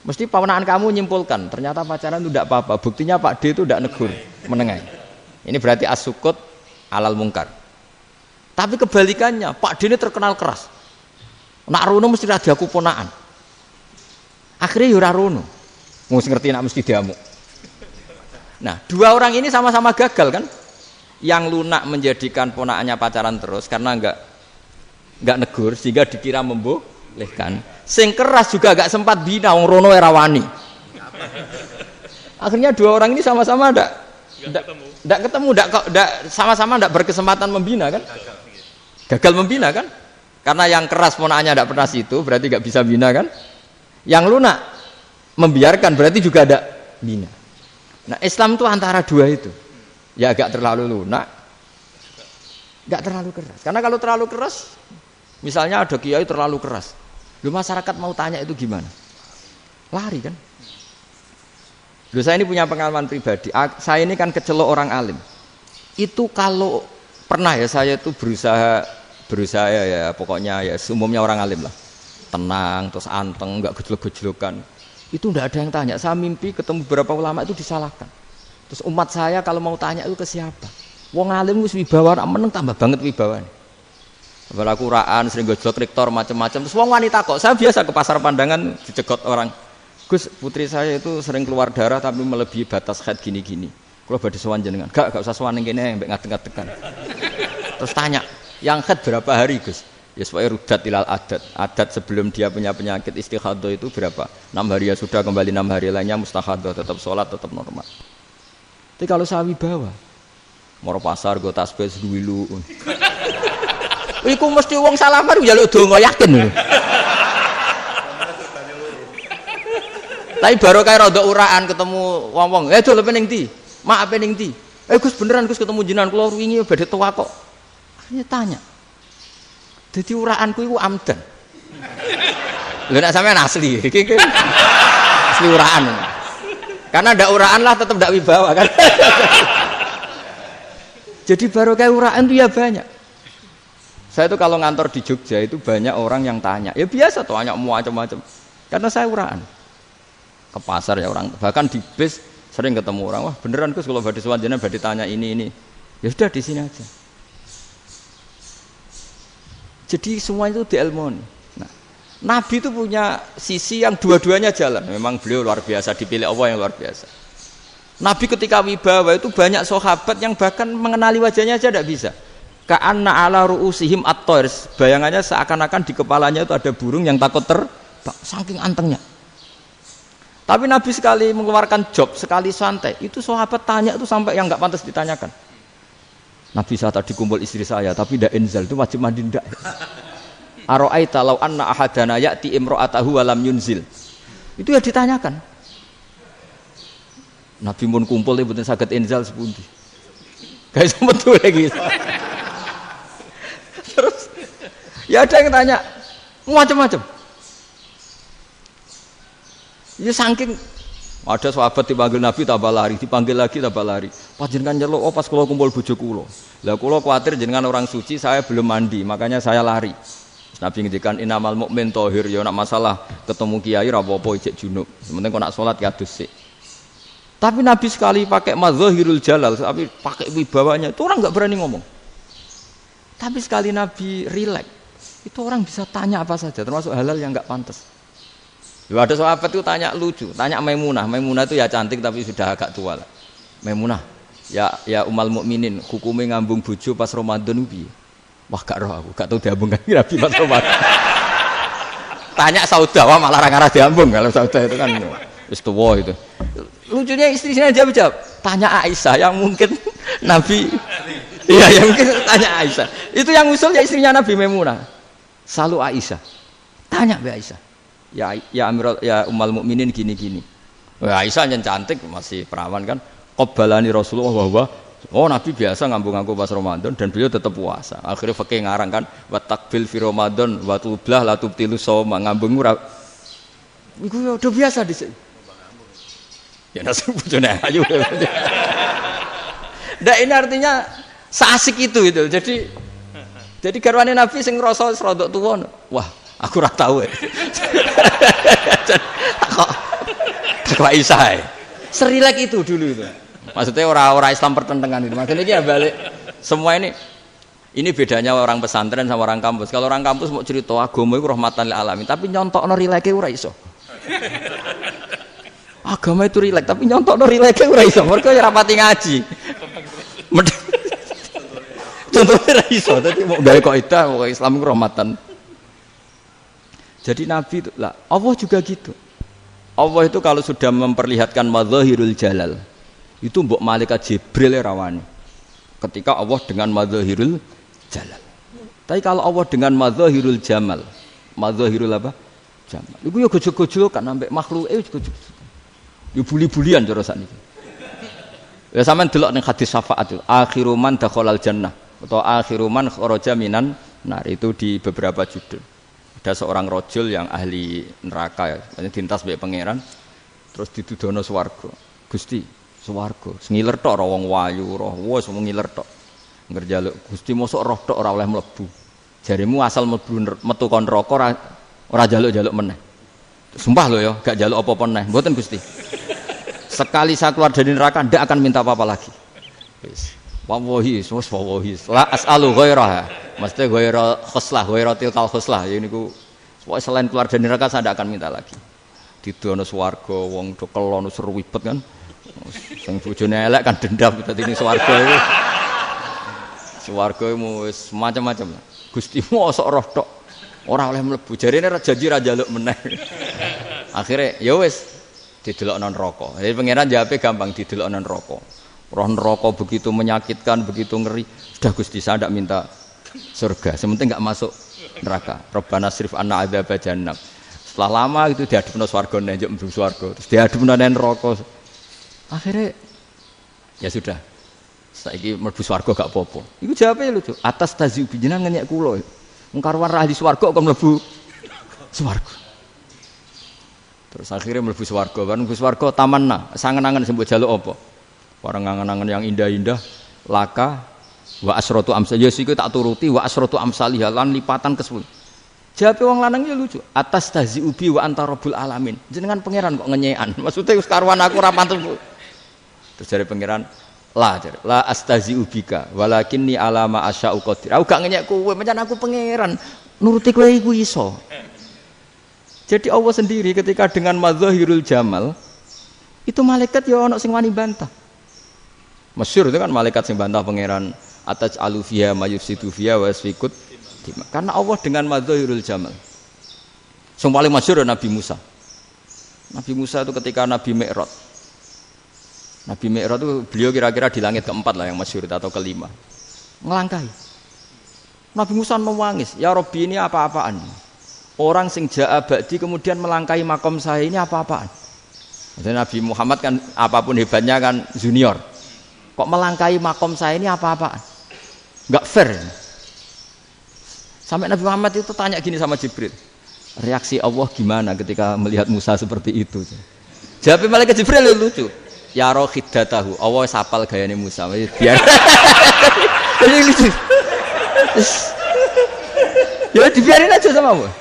Mesti pawanaan kamu nyimpulkan, ternyata pacaran itu tidak apa-apa. Buktinya Pak D itu tidak negur, menengahi. Ini berarti as-sukut alal mungkar. Tapi kebalikannya, Pak D ini terkenal keras. Nak rono mesti ada aku ponaan. Akhirnya yura rono. Mesti ngerti nak mesti diamuk. Nah, dua orang ini sama-sama gagal kan? Yang lunak menjadikan ponakannya pacaran terus karena enggak negur sehingga dikira membolehkan. Sing keras juga enggak sempat bina wong rono era wani. Akhirnya dua orang ini sama-sama enggak ketemu, sama-sama enggak berkesempatan membina kan? Gagal membina kan? Karena yang keras ponakannya enggak pernah situ, berarti enggak bisa bina kan? Yang lunak membiarkan berarti juga ada bina. Nah, Islam itu antara dua itu. Ya agak terlalu lunak, enggak terlalu keras. Karena kalau terlalu keras, misalnya ada kiai terlalu keras, lu masyarakat mau tanya itu gimana? Lari kan? Lu saya ini punya pengalaman pribadi. Saya ini kan kecelok orang alim. Itu kalau pernah ya saya itu berusaha ya pokoknya ya umumnya orang alim lah, tenang terus anteng, enggak gejlok-gejlokan. Itu enggak ada yang tanya. Saya mimpi ketemu beberapa ulama itu disalahkan. Terus umat saya kalau mau tanya itu ke siapa? Wong alim wis wibawa, meneng tambah banget wibawane. Kalau Quran sering gojlok rektor macam-macam. Terus wong wanita kok, saya biasa ke pasar pandangan dicegot orang. Gus, putri saya itu sering keluar darah tapi melebihi batas haid gini-gini. Kalau badhe sowan jenengan, gak usah sowan ning kene mbek ngadeg-ngadegan. Terus tanya, yang haid berapa hari, Gus? Ya supaya rudat ilal adat. Adat sebelum dia punya penyakit istihadah itu berapa? 6 hari ya sudah, kembali 6 hari lainnya mustahadah, tetap sholat, tetap normal. Tapi kalau saya wibawa, moro pasar gue tasbih seduwilu. Iku mesti wong salaman njaluk donga yakin. Tapi baru kayak rada uraan ketemu wong-wong, dol pening ndi? Mak pening ndi? Gus beneran Gus ketemu jenengan kula wingi badhe tuwa kok. Akhirnya tanya. Dadi uraanku iku amdan. Lha nek sampean asli, iki asli uraan. Karena ndak uraan lah tetap ndak wibawa kan. Jadi baru kayak uraan itu ya banyak. Saya itu kalau ngantor di Jogja itu banyak orang yang tanya. Ya biasa tuh tanya macam-macam. Karena saya uraan. Ke pasar ya orang, bahkan di bis sering ketemu orang. Wah beneran Gus kalau badhe sowan jenengan badhe tanya ini. Ya sudah di sini aja. Jadi semua itu diilmoni. Nabi itu punya sisi yang dua-duanya jalan. Memang beliau luar biasa, dipilih Allah yang luar biasa. Nabi ketika wibawa itu banyak sahabat yang bahkan mengenali wajahnya aja tidak bisa. Ka'anna ala ru'usihim at-tayr. Bayangannya seakan-akan di kepalanya itu ada burung yang takut terbang, saking antengnya. Tapi Nabi sekali mengeluarkan job, sekali santai, itu sahabat tanya itu sampai yang enggak pantas ditanyakan. Nabi saya tadi kumpul istri saya, tapi tidak inzal, itu wajib mandi enggak? Aro'aita law anna ahadana ya'ti imro'atahu walam yunzil. Itu ya ditanyakan. Nabi mun kumpul mboten saged inzal sepundi. Guys metu lagi. Terus ya ada yang tanya macam-macam. Ya saking ada sahabat dipanggil Nabi tambah lari, dipanggil lagi tambah lari. Panjenengan nyeluk, oh pas kula kumpul bojo kula. Lah kula kuwatir jenengan orang suci, saya belum mandi, makanya saya lari. Nabi ngendikan innamal mukmin thahir, ya nak masalah ketemu kiai ra apa-apa ijek junub. Sementing kok nak salat ya dhisik. Tapi Nabi sekali pakai mazahirul jalal, tapi pakai wibawanya, itu orang enggak berani ngomong. Tapi sekali Nabi rileks, itu orang bisa tanya apa saja, termasuk halal yang enggak pantas. Loh, ada sahabat itu tanya lucu, tanya Maimunah. Maimunah itu ya cantik tapi sudah agak tua lah. Maimunah, ya umal mukminin, hukumnya ngambung bojo pas Ramadan piye? Wah gak roh aku, gak tahu diambung kan Nabi pas Ramadan. Tanya Saudah, malah orang-orang diambung kalau Saudah itu kan wis tuwa itu. Lucunya istrinya jawab, tanya Aisyah yang mungkin Nabi, iya yang mungkin tanya Aisyah. Itu yang usul ya istrinya Nabi Maimunah. Selalu Aisyah, tanya be Aisyah. Ya Amirul ya umal mukminin gini-gini. Aisyah yang cantik masih perawan kan. Qabbalani Rasulullah bahwa oh Nabi biasa ngambung-ngambung pas Ramadan dan beliau tetap puasa. Akhirnya fakih ngarang kan wa takbil fi Ramadan wa tublah la tubtilu shauma ngambung ora. Iku ya udah biasa dhisik. Ya nasib bojone ayu. Ndak ini artinya seasik itu. Jadi garwane Nabi sing ngrasa rodok tuwa. Wah, aku ora tahu. Kok Aisyah. Serilek itu dulu itu. Maksudnya orang-orang Islam pertentangan itu. Maksudnya dia balik semua ini bedanya orang pesantren sama orang kampus. Kalau orang kampus mau cerita agama itu rahmatan lil alamin, tapi nyontokno rileke ora iso. Agama itu rilek, tapi nyontokno rileke ora iso. Mergo ora rapati ngaji. Contohnya ora iso, dadi mau gawe kaidah Islam itu rahmatan. Jadi Nabi itu lah, Allah juga gitu. Allah itu kalau sudah memperlihatkan madzahirul jalal, itu mbok malaikat Jibril rawani. Ketika Allah dengan madzahirul jalal. Tapi kalau Allah dengan madzahirul jamal, madzahirul apa? Jamal. Iku ya gojol-gojol kan ambek makhluke gojol. Ya buli-bulian cara sakniki. Ya sampean delok ning hadis syafaat itu, akhiru man dakhalal jannah atau akhiru man kharaja minan nar itu di beberapa judul. Ada seorang rojul yang ahli neraka ya, dintas mbek pangeran terus didudono swarga. Gusti, swarga sengiler tok wong wayu roh wis mung ngiler tok. Ngerjaluk Gusti mosok roh tok ora oleh mlebu. Jarimu asal mlebu metu kon neraka ora jaluk-jaluk meneh. Sumpah lho ya, gak jaluk apa-apa meneh. Mboten Gusti. Sekali saya keluar dari neraka ndak akan minta apa-apa lagi. Wis. Wallahi, wallahi. La as'alu ghairaha. Mesti ghaira khoslah, ghaira tilkal khoslah. Ya niku selain keluar dari neraka saya ndak akan minta lagi. Didono swarga wong do kelon seruwibet kan. Sing bojone elek kan dendam dadi ning swarga iku. Swarga wis macam-macam. Gusti mosok roh tok ora oleh mlebu. Jarene janji ra njaluk meneh. Akhire ya wis didelokno neraka. Jadi pangeran jawabe gampang didelokno neraka. Roh neraka begitu menyakitkan, begitu ngeri. Sudah Gusti saya tidak minta surga, sementing enggak masuk neraka. Rabbana srif anna adzab jahannam. Setelah lama itu diadepno swarga njuk mlebu swarga, terus diadepno nang neraka. Akhirnya ya sudah. Saiki mlebu swarga gak apa-apa. Iku jawabe lucu. Atas taziu jenengan ngenyek kula. Wong karuan ra ahli swarga kok mlebu swarga. Terus akhirnya mlebu swarga, kan mlebu swarga tamanna, sangen-angen sing mbok jaluk apa? Orang angan-angan yang indah-indah laka wa asratu amsal ya siku tak turuti wa asratu amsalih lan lipatan ke-10. Jawabe wong lanang ya lucu. Atas tazi ubi wa anta rabbul alamin. Jenengan pangeran kok ngenyekan. Maksudnya wis karuan aku ora pantes. Terus jare pangeran la astazi ubika walakinni alama asya'u qadir. Aku gak ngenyek kowe, pancen aku pangeran. Nuruti kowe iku iso. Jadi Allah sendiri ketika dengan madzahirul jamal itu malaikat ya ana sing wani bantah. Masyhur itu kan malaikat sing bantah pangeran ataj alufiya mayufsidu fiya wa yasfikut. Karena Allah dengan madzahirul jamal. Yang paling masyhur Nabi Musa. Nabi Musa itu ketika Nabi Mi'raj. Nabi Mi'raj itu beliau kira-kira di langit keempat lah yang masyhur atau kelima. Ngelangkahi. Nabi Musa menangis, "Ya Rabbi ini apa-apaan? Orang sing ja'a ba'di kemudian melangkahi makom saya ini apa-apaan?" Jadi Nabi Muhammad kan apapun hebatnya kan junior. Kok melangkahi makom saya ini apa-apaan? Enggak fair. Sampai Nabi Muhammad itu tanya gini sama Jibril. Reaksi Allah gimana ketika melihat Musa seperti itu? Jawab malaikat Jibril lucu. Ya roh khiddatahu. Allah sapal gayane Musa. Biar. Jadi lucu. Ya dibiarin aja sama Allah.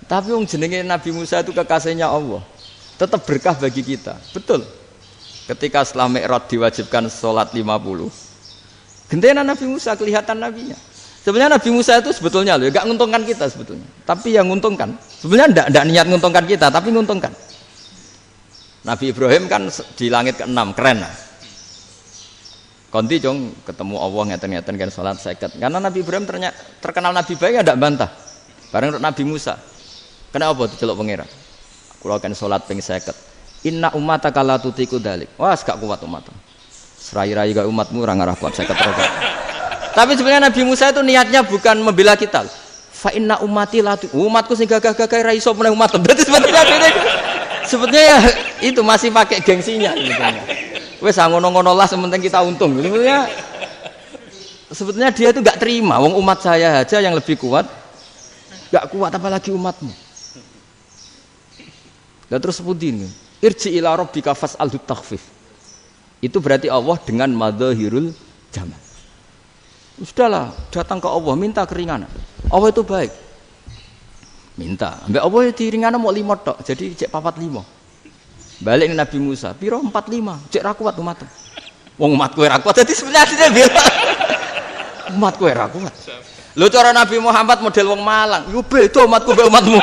Tapi wong jenenge Nabi Musa itu kekasihnya Allah. Tetap berkah bagi kita. Betul. Ketika setelah Mi'raj diwajibkan sholat 50. Gentenan Nabi Musa kelihatan nabinya. Sebenarnya Nabi Musa itu sebetulnya loh, enggak menguntungkan kita sebetulnya. Tapi yang menguntungkan. Sebenarnya enggak niat menguntungkan kita, tapi menguntungkan. Nabi Ibrahim kan di langit ke-6, keren lah. Konti jong ketemu Allah ngeten-ngeten kan sholat 50. Karena Nabi Ibrahim terkenal Nabi baik enggak bantah. Bareng Nabi Musa. Kenapa diceluk pangeran? Kula kan salat ping 50. Inna ummataka la tutiku dalik. Wah, gak kuat umat. Serai-rai gak umatmu ora ngarah kuat 50 rakaat. Tapi sebenarnya Nabi Musa itu niatnya bukan membela kita. Fa inna ummati la umatku sing gagah-gagah ra iso meneh umat. Berarti sebetulnya ya itu masih pakai gengsinya sebetulnya. Wes ngono-ngono lah sementing kita untung. Sebetulnya dia itu gak terima wong umat saya aja yang lebih kuat. Gak kuat apalagi umatmu. Dan terus sebutin irji ila rabbika fas'alhu takhfif. Itu berarti Allah dengan madzahirul jamal. Sudahlah, datang ke Allah minta keringanan. Allah itu baik. Minta. Ambek Allah diringana mau 5 tok, jadi cek 45. Balik nih Nabi Musa, piro 45, cek ra kuat umatmu. Wong umatku ora kuat, jadi sebenarnya bilang umatku ora kuat. Lho cara Nabi Muhammad model wong Malang, yo beda umatku mbek umatmu.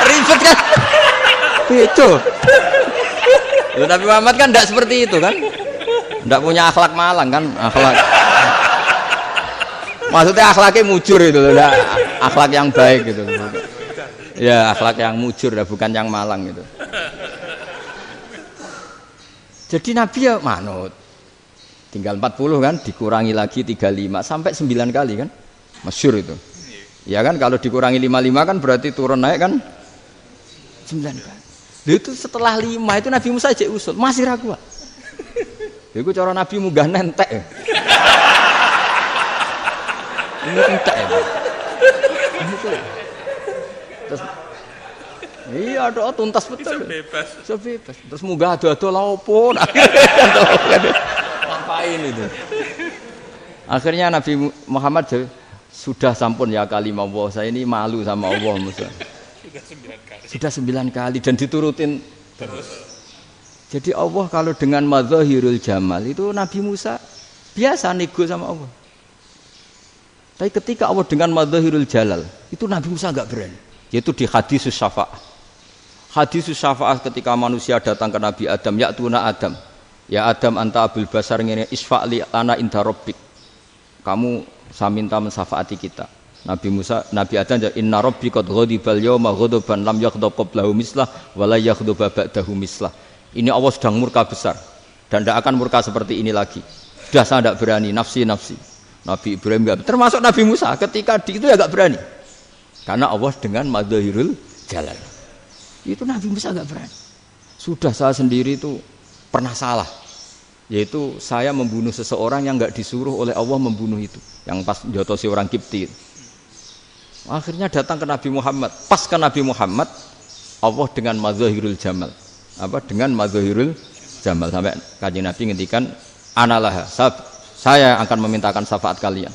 Ribet kan? Beda. Lho Nabi Muhammad kan enggak seperti itu kan? Enggak punya akhlak Malang kan? Akhlak. Maksudnya akhlaknya mujur itu loh, akhlak yang baik gitu. Ya, akhlak yang mujur bukan yang Malang gitu. Jadi Nabi ya manut. Tinggal 40 kan, dikurangi lagi 35 sampai 9 kali kan, masyhur itu. Ya kan kalau dikurangi 55 kan berarti turun naik kan 9 kali. Itu setelah 5 itu Nabi Musa aja usul masih ragu. Itu cara Nabi munggah nentek. Ini entek ya. Terus iya doa tuntas betul. Bisa bebas. Terus munggah ado-ado lha opo? Ngapain itu? Akhirnya Nabi Muhammad sudah sampun ya kalimah Allah, saya ini malu sama Allah Musa. Sudah 9 kali dan diturutin terus. Jadi Allah kalau dengan madzahirul jamal itu Nabi Musa biasa nego sama Allah. Tapi ketika Allah dengan madzahirul jalal itu Nabi Musa enggak berani. Yaitu di hadis syafa'ah. Hadis syafa'ah ketika manusia datang ke Nabi Adam, ya tuna Adam. Ya Adam anta abul basar ngene isfa'li ana inda rabbik. Kamu saya minta mensafaati kita. Nabi Musa, Nabi Adam inna rabbi qad ghadibal yawma ghadaban lam yaghdab qablahu mislah wa la yaghdab ba'dahu mislah. Ini Allah sedang murka besar dan tidak akan murka seperti ini lagi. Sudah saya tidak berani nafsi. Nabi Ibrahim enggak, termasuk Nabi Musa ketika itu ya enggak berani. Karena Allah dengan madzahirul jalal. Itu Nabi Musa enggak berani. Sudah saya sendiri itu pernah salah. Yaitu saya membunuh seseorang yang enggak disuruh oleh Allah membunuh itu. Yang pas jotosi orang Kipti. Akhirnya datang ke Nabi Muhammad. Pas ke Nabi Muhammad, Allah dengan madzahirul jamal. Dengan madzahirul jamal sampai Kanjeng Nabi ngendikan analah saya akan memintakan syafaat kalian.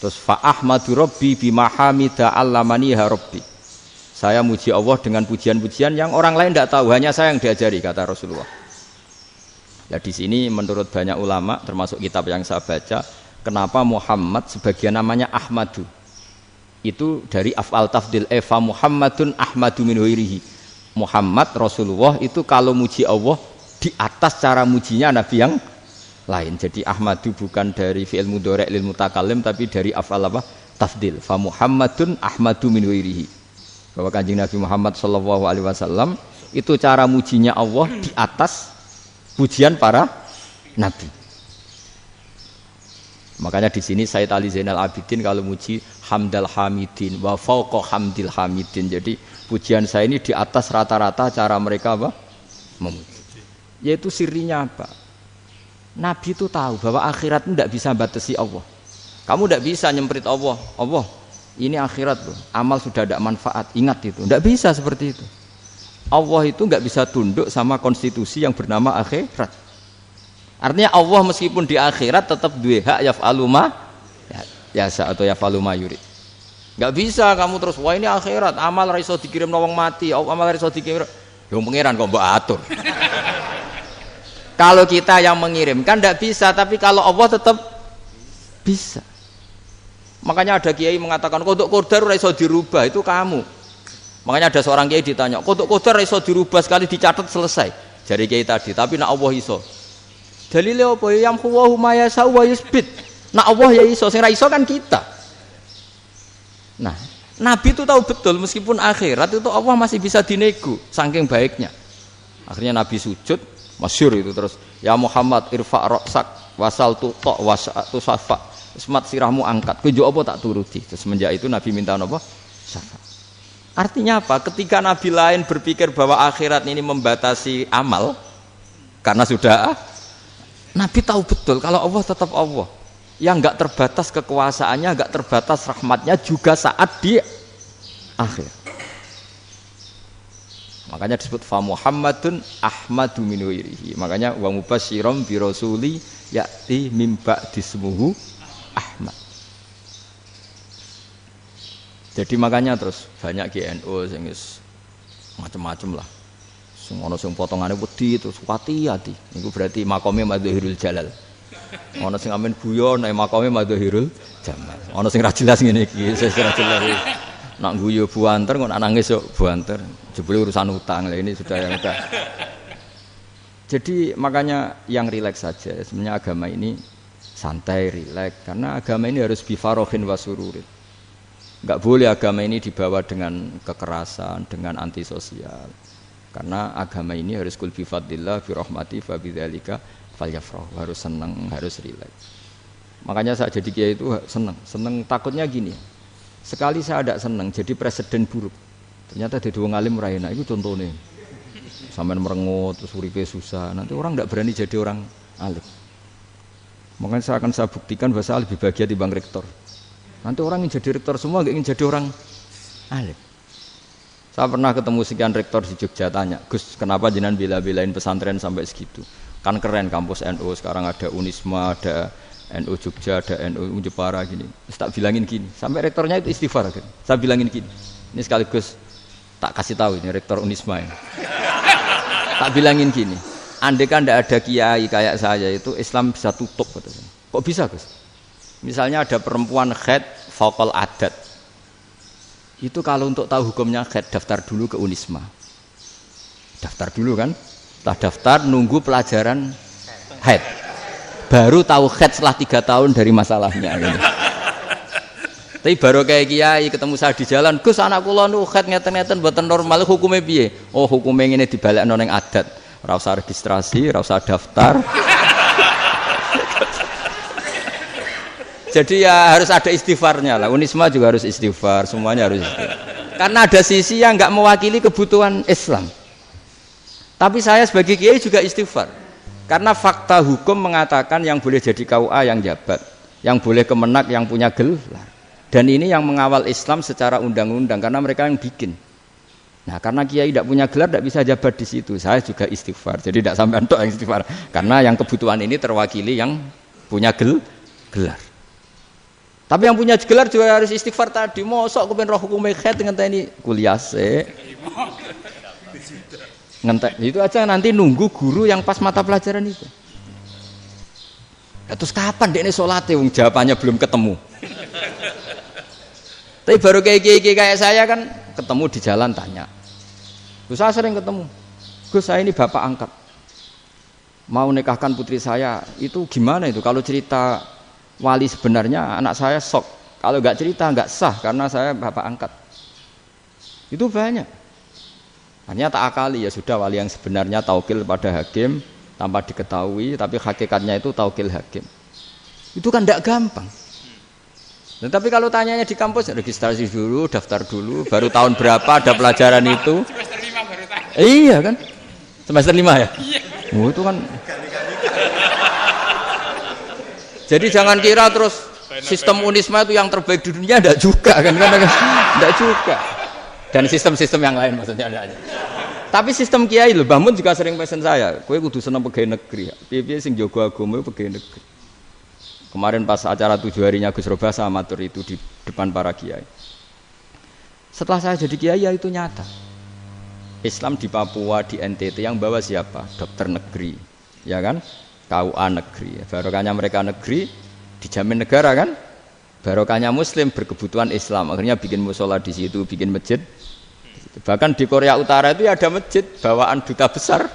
Terus fa ahmadu rabbi bima hamida allamaniha rabbi. Saya muji Allah dengan pujian-pujian yang orang lain tidak tahu, hanya saya yang diajari, kata Rasulullah. Nah di sini menurut banyak ulama termasuk kitab yang saya baca, kenapa Muhammad sebagian namanya Ahmadu? Itu dari af'al tafdil fa Muhammadun Ahmadu min ghairihi. Muhammad Rasulullah itu kalau muji Allah di atas cara mujinya nabi yang lain. Jadi Ahmadu bukan dari fi'il mudhari' lil mutakallim tapi dari af'al apa? Tafdil. Fa Muhammadun Ahmadu min ghairihi. Bahwa Kanjeng Nabi Muhammad sallallahu alaihi wasallam itu cara mujinya Allah di atas pujian para nabi. Makanya di sini Sayyid Ali Zainal Abidin kalau muji hamdal hamidin wa fauqa hamdil hamidin. Jadi Pujian saya ini di atas rata-rata cara mereka apa? Memuji. Yaitu sirinya apa? Nabi itu tahu bahwa akhirat itu tidak bisa batasi Allah. Kamu tidak bisa nyemprit Allah. Allah, ini akhirat loh. Amal sudah ada manfaat. Ingat itu. Tidak bisa seperti itu. Allah itu nggak bisa tunduk sama konstitusi yang bernama akhirat. Artinya Allah meskipun di akhirat tetap duwe hak yaf'alu ma yasa atau yaf'alu ma yurid. Nggak bisa kamu terus wah ini akhirat, amal ra iso dikirim wong mati, amal ra iso dikirim. Yo pangeran kok mbok atur. Kalau kita yang mengirimkan nggak bisa, tapi kalau Allah tetap bisa. Makanya ada kiai mengatakan kodok qadar ra iso dirubah, itu kamu. Makanya ada seorang kiai ditanya, kodok qadar iso dirubah sekali dicatat selesai. Jari kiai tadi, tapi nak Allah iso. Dalile apa ya yamhu ma yasha wa yusbit. Nak Allah ya iso, sing ra iso kan kita. Nah, Nabi itu tahu betul meskipun akhirat itu Allah masih bisa dinego saking baiknya. Akhirnya Nabi sujud, masyhur itu terus, ya Muhammad irfa' ra'sak wasal tuqa wasatu safa. Semat sirahmu angkat. Kowe apa tak turuti. Terus semenjak itu Nabi minta apa? Syafaat. Artinya apa? Ketika Nabi lain berpikir bahwa akhirat ini membatasi amal, karena sudah Nabi tahu betul kalau Allah tetap Allah, yang nggak terbatas kekuasaannya, nggak terbatas rahmatnya juga saat di akhir. Makanya disebut fa Muhammadun Ahmadu min wirihi. Makanya wa mubasyiram bi rasuli ya'ti mim ba'di ismuhu Ahmad. Jadi makanya terus banyak GNU sing macam-macam lah. Sing ana sing potongane wedi terus hati-hati. Niku berarti makome Madhahirul Jalal. Ana sing amen guyon nek makome Madhahirul Jamal. Ana sing ra jelas ngene iki, sing ra jelas. Nak guyu buanter kok nak nangis yo buanter. Jebule urusan utang. Lah ini sudah yang udah. Jadi makanya yang rileks saja. Sebenarnya agama ini santai, rileks karena agama ini harus bifarohin wasururin. Enggak boleh agama ini dibawa dengan kekerasan, dengan antisosial. Karena agama ini harus kul bi fadlillah bi rahmati fa bidzalika falyafrahu, harus senang, harus rileks. Makanya saya jadi kiai itu senang takutnya gini. Sekali saya ada senang jadi presiden buruk. Ternyata jadi wong alim ra enak, itu contohnya. Sampean merengut terus uripe susah, nanti orang enggak berani jadi orang alim. Makanya saya buktikan bahwa saya lebih bahagia dibanding rektor. Nanti orang ingin jadi rektor semua, nggak ingin jadi orang alim. Saya pernah ketemu sekian rektor di Jogja, tanya, Gus, kenapa jenengan bela-belain pesantren sampai segitu? Kan keren kampus NU, sekarang ada Unisma, ada NU Jogja, ada NU Jepara gini. Saya tak bilangin gini, sampai rektornya itu istighfar. Saya bilangin gini, ini sekaligus tak kasih tahu ini rektor Unisma ini. Tak bilangin gini, andai kan tidak ada kiai kayak saya itu Islam bisa tutup. Kok bisa, Gus? Misalnya ada perempuan haid faqal adat. Itu kalau untuk tahu hukumnya haid daftar dulu ke Unisma. Daftar dulu kan? Setelah daftar nunggu pelajaran haid. Baru tahu haid setelah 3 tahun dari masalahnya gitu. Tapi baru kayak kiai ketemu saya di jalan, Gus anak kula nu haid ngeten-ngeten mboten normal, hukumnya piye? Oh, hukumnya ngene dibalekno ning adat. Ora usah registrasi, ora usah daftar. Jadi ya harus ada istighfarnya lah. Unisma juga harus istighfar, semuanya harus istighfar. Karena ada sisi yang nggak mewakili kebutuhan Islam. Tapi saya sebagai kiai juga istighfar. Karena fakta hukum mengatakan yang boleh jadi KUA yang jabat, yang boleh kemenak yang punya gelar. Dan ini yang mengawal Islam secara undang-undang karena mereka yang bikin. Nah, karena kiai tidak punya gelar tidak bisa jabat di situ. Saya juga istighfar. Jadi tidak sampai antok yang istighfar. Karena yang kebutuhan ini terwakili yang punya gelar. Tapi yang punya gelar juga harus istighfar tadi. Mosok kepen roh hukum haid ngenteni kuliah se. Ngentek itu aja nanti nunggu guru yang pas mata pelajaran itu. Terus kapan dekne salate wong jawabannya belum ketemu. Tapi baru kayak saya kan ketemu di jalan tanya. Gus saya sering ketemu. Gus saya ini bapak angkat. Mau nikahkan putri saya, itu gimana itu kalau cerita wali sebenarnya anak saya sok, kalau nggak cerita nggak sah karena saya bapak angkat. Itu banyak. Hanya tak akali ya sudah wali yang sebenarnya taukil pada hakim tanpa diketahui, tapi hakikatnya itu taukil hakim. Itu kan tidak gampang. Nah, tapi kalau tanyanya di kampus registrasi dulu, daftar dulu, baru tahun berapa ada pelajaran itu? Semester 5 baru tanya. Iya kan? Semester 5 ya? Iya. Oh, itu kan. Jadi jangan kira terus sistem Unisma itu yang terbaik di dunia, enggak juga kan? Enggak juga. Dan sistem-sistem yang lain maksudnya ada aja. Tapi sistem kiai lho, Mbah Mun juga sering pesen saya, kowe kudu seneng pegawai negeri. Piye-piye sing jaga agama pegawai negeri. Kemarin pas acara 7 harinya Gus Roba saya matur itu di depan para kiai. Setelah saya jadi kiai ya itu nyata. Islam di Papua, di NTT yang bawa siapa? Dokter negeri, ya kan? KUA negeri. Barokahnya mereka negeri dijamin negara kan? Barokahnya Muslim berkebutuhan Islam. Akhirnya bikin musola di situ, bikin masjid. Bahkan di Korea Utara itu ada masjid bawaan duta besar.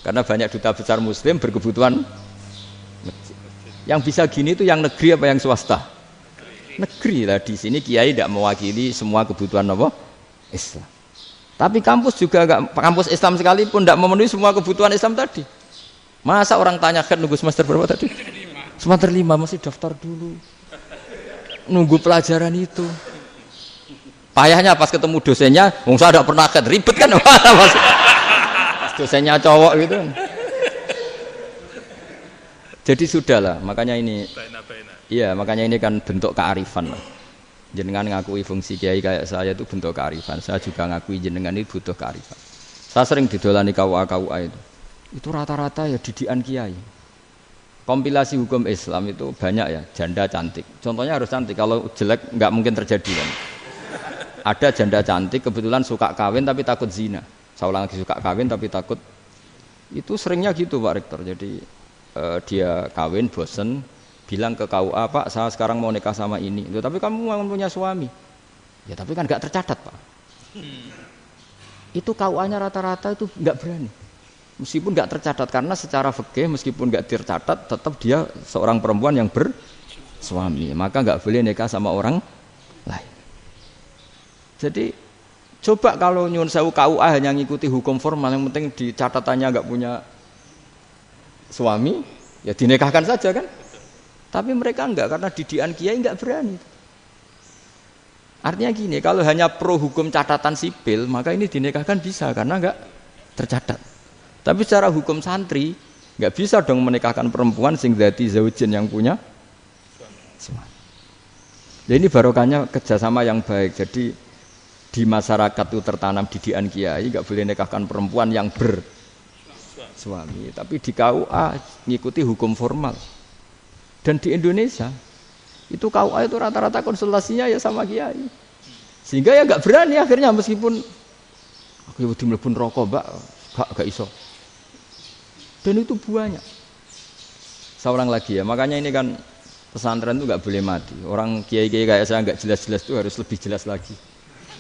Karena banyak duta besar Muslim berkebutuhan masjid. Yang bisa gini itu yang negeri apa yang swasta? Negeri lah. Di sini kiai tidak mewakili semua kebutuhan apa? Islam. Tapi kampus juga enggak, kampus Islam sekalipun tidak memenuhi semua kebutuhan Islam tadi. Masa orang tanya kan nunggu semester berapa tadi? Semester 5 masih daftar dulu. Nunggu pelajaran itu. Payahnya pas ketemu dosennya, wong saya tidak pernah ribet kan? Pas dosennya cowok gitu. Jadi sudahlah, makanya ini, iya makanya ini kan bentuk kearifan lah. Jenengan ngakui fungsi kiai kayak saya itu bentuk kearifan. Saya juga ngakui jenengan ini butuh kearifan. Saya sering didolani KUA itu rata-rata ya didikan kiai. Kompilasi hukum Islam itu banyak ya, janda cantik. Contohnya harus cantik, kalau jelek nggak mungkin terjadi kan. Ada janda cantik kebetulan suka kawin tapi takut zina. Saya ulang lagi, suka kawin tapi takut. Itu seringnya gitu Pak Rektor. Jadi dia kawin bosen, bilang ke KUA, Pak saya sekarang mau nikah sama ini. Tapi kamu mau punya suami. Ya tapi kan nggak tercatat Pak. Itu KUA-nya rata-rata itu nggak berani. Meskipun nggak tercatat karena secara fikih meskipun nggak tercatat tetap dia seorang perempuan yang bersuami. Maka nggak boleh nikah sama orang lain. Jadi coba kalau nyun sewu KUA hanya ngikuti hukum formal, yang penting di catatannya nggak punya suami, ya dinikahkan saja kan. Tapi mereka enggak, karena didikan kiai enggak berani. Artinya gini, kalau hanya pro hukum catatan sipil, maka ini dinikahkan bisa karena enggak tercatat. Tapi secara hukum santri enggak bisa dong menikahkan perempuan sing dzati zaujin yang punya suami. Jadi ini barokahnya kerjasama yang baik. Jadi di masyarakat itu tertanam didikan kiai, enggak boleh nikahkan perempuan yang bersuami. Tapi di KUA ngikuti hukum formal. Dan di Indonesia itu KUA itu rata-rata konsultasinya ya sama kiai, sehingga ya nggak berani akhirnya meskipun aku wedi mlebu rokok mbak gak iso. Dan itu banyak. Saya ulang lagi ya, makanya ini kan pesantren itu nggak boleh mati. Orang kiai-kiai kayak saya nggak jelas-jelas itu harus lebih jelas lagi.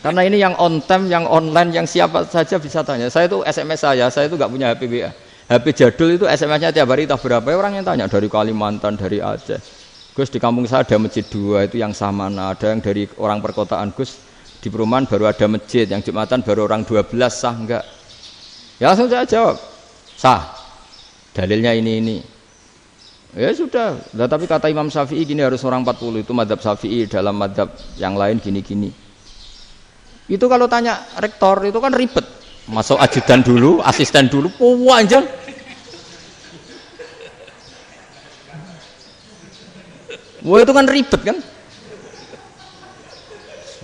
Karena ini yang on time, yang online, yang siapa saja bisa tanya. Saya itu SMS saya itu nggak punya HP WA. HP jadul itu SMS-nya tiap hari tak berapa, orang yang tanya dari Kalimantan, dari Aceh. Gus di kampung saya ada masjid 2 itu yang Samana, ada yang dari orang perkotaan. Gus di perumahan baru ada masjid, yang Jumatan baru orang 12, sah enggak? Ya langsung saya jawab, sah. Dalilnya ini. Ya sudah, nah, tapi kata Imam Syafi'i gini harus orang 40, itu madzhab Syafi'i, dalam madzhab yang lain gini-gini. Itu kalau tanya rektor itu kan ribet. Masuk ajudan dulu, asisten dulu, anjir. Wah itu kan ribet kan?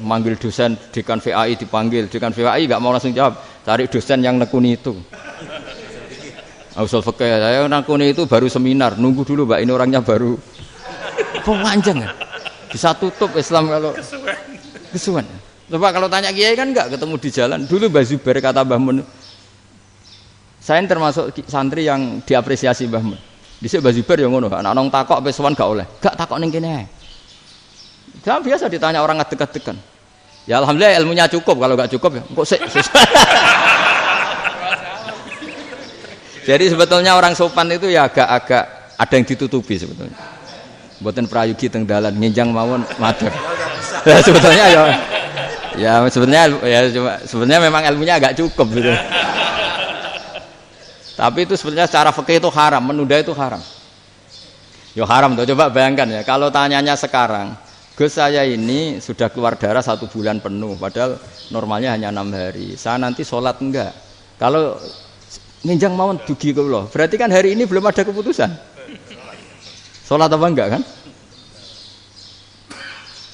Manggil dosen, dekan VAI dipanggil, dekan VAI nggak mau langsung jawab, cari dosen yang nekuni itu. Usul fikih, saya nekuni itu baru seminar, nunggu dulu mbak, ini orangnya baru. Panjang kan? Bisa tutup Islam kalau kesuwen. Coba kalau tanya kiai kan enggak ketemu di jalan. Dulu Mbah Zubair kata Mbah Mun, saya termasuk santri yang diapresiasi Mbah Mun. Dhisik Mbah Zubair yang ngono, anak nong takok pe sowan gak oleh. Gak takok ning kene. Jangan biasa ditanya orang ngadeg-adegan. Ya alhamdulillah ilmunya cukup, kalau gak cukup ya kok sik. Jadi sebetulnya orang sopan itu ya agak ada yang ditutupi sebetulnya. Mboten prayogi teng dalan nginjang mawon matur. Ya sebetulnya ya sebenarnya memang ilmunya agak cukup gitu. Tapi itu sebenarnya secara fikih itu haram, menunda itu haram. Yo haram tuh, coba bayangkan ya, kalau tanyanya sekarang, Gus saya ini sudah keluar darah 1 bulan penuh, padahal normalnya hanya 6 hari. Saya nanti sholat enggak? Kalau nginjang mawon dugi kula. Berarti kan hari ini belum ada keputusan. Sholat apa enggak kan?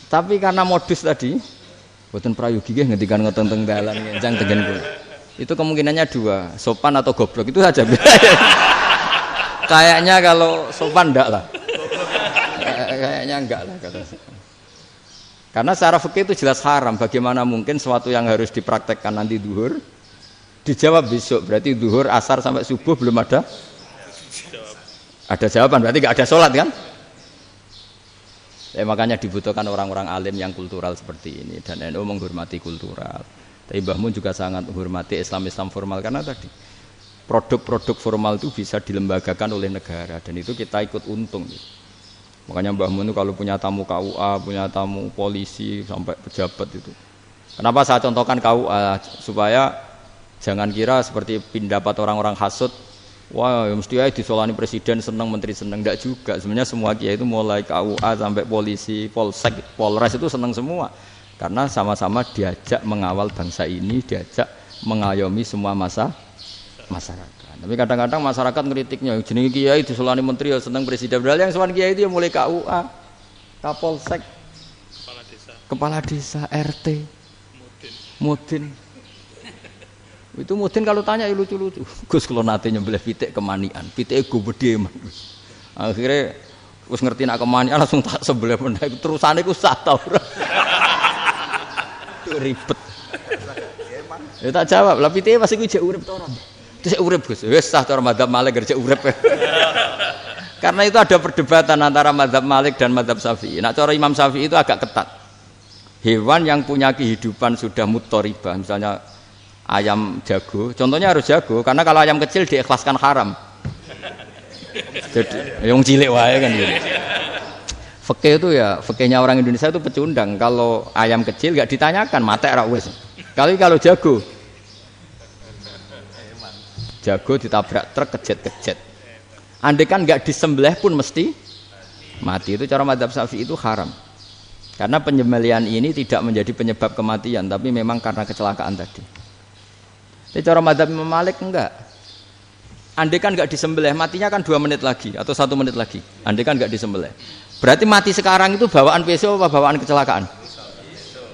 Tapi karena modus tadi, boten prayogi nggih ngendikan ngoten teng dalan nginjang tengen kula. Itu kemungkinannya 2, sopan atau goblok itu saja. Kayaknya kalau sopan enggak lah. Kayaknya enggak lah kata saya. Karena secara fikih itu jelas haram. Bagaimana mungkin sesuatu yang harus dipraktekkan nanti duhur dijawab besok? Berarti duhur, asar sampai subuh belum ada jawaban. Berarti nggak ada sholat kan? Makanya dibutuhkan orang-orang alim yang kultural seperti ini. Dan NU menghormati kultural. Tapi Mbah Mun juga sangat menghormati Islam formal karena tadi produk-produk formal itu bisa dilembagakan oleh negara dan itu kita ikut untung. Makanya Mbah Mun itu kalau punya tamu KUA, punya tamu polisi sampai pejabat itu. Kenapa saya contohkan KUA? Supaya jangan kira seperti pendapat orang-orang hasud, wah ya mesti aja disolani presiden senang, menteri senang. Enggak juga. Sebenarnya semua kiai itu mulai KUA sampai polisi, polsek, polres itu senang semua. Karena sama-sama diajak mengawal bangsa ini, diajak mengayomi semua masyarakat. Tapi kadang-kadang masyarakat ngeritiknya, jenenge kiai disolani menteri ya seneng presiden. Padahal yang sowan kiai itu ya mulai KUA, Kapolsek, kepala desa, RT, Mudin. Itu Mudin kalau tanya ya lucu-lucu. Gus kalau nate nyembelih pitik kemanian, pitike gede man. Akhirnya wis ngerti nak kemanian langsung tak sebelah meneh. Terusane ku sah ta ora. Ribet. Ya tak jawab, lah pitike masih ku jek urip ta ora? Terus urip Gus, wis sah cara mazhab Malik kerja urip. Karena itu ada perdebatan antara mazhab Malik dan mazhab Syafi'i. Nah, cara Imam Syafi'i itu agak ketat. Hewan yang punya kehidupan sudah mutharibah, misalnya ayam jago, contohnya harus jago, karena kalau ayam kecil diikhlaskan haram. Jadi yang cilik wae kan gitu. Fikih itu ya, fikihnya orang Indonesia itu pecundang. Kalau ayam kecil enggak ditanyakan, mate ra wis. Kalau jago ditabrak truk kejet-kejet. Andai kan nggak disembelih pun mesti mati. Itu cara mazhab Syafi'i itu haram. Karena penyembelihan ini tidak menjadi penyebab kematian, tapi memang karena kecelakaan tadi. Tapi cara mazhab Imam Malik enggak. Andai kan nggak disembelih, matinya kan 2 menit lagi atau 1 menit lagi. Andai kan nggak disembelih. Berarti mati sekarang itu bawaan pisau apa bawaan kecelakaan?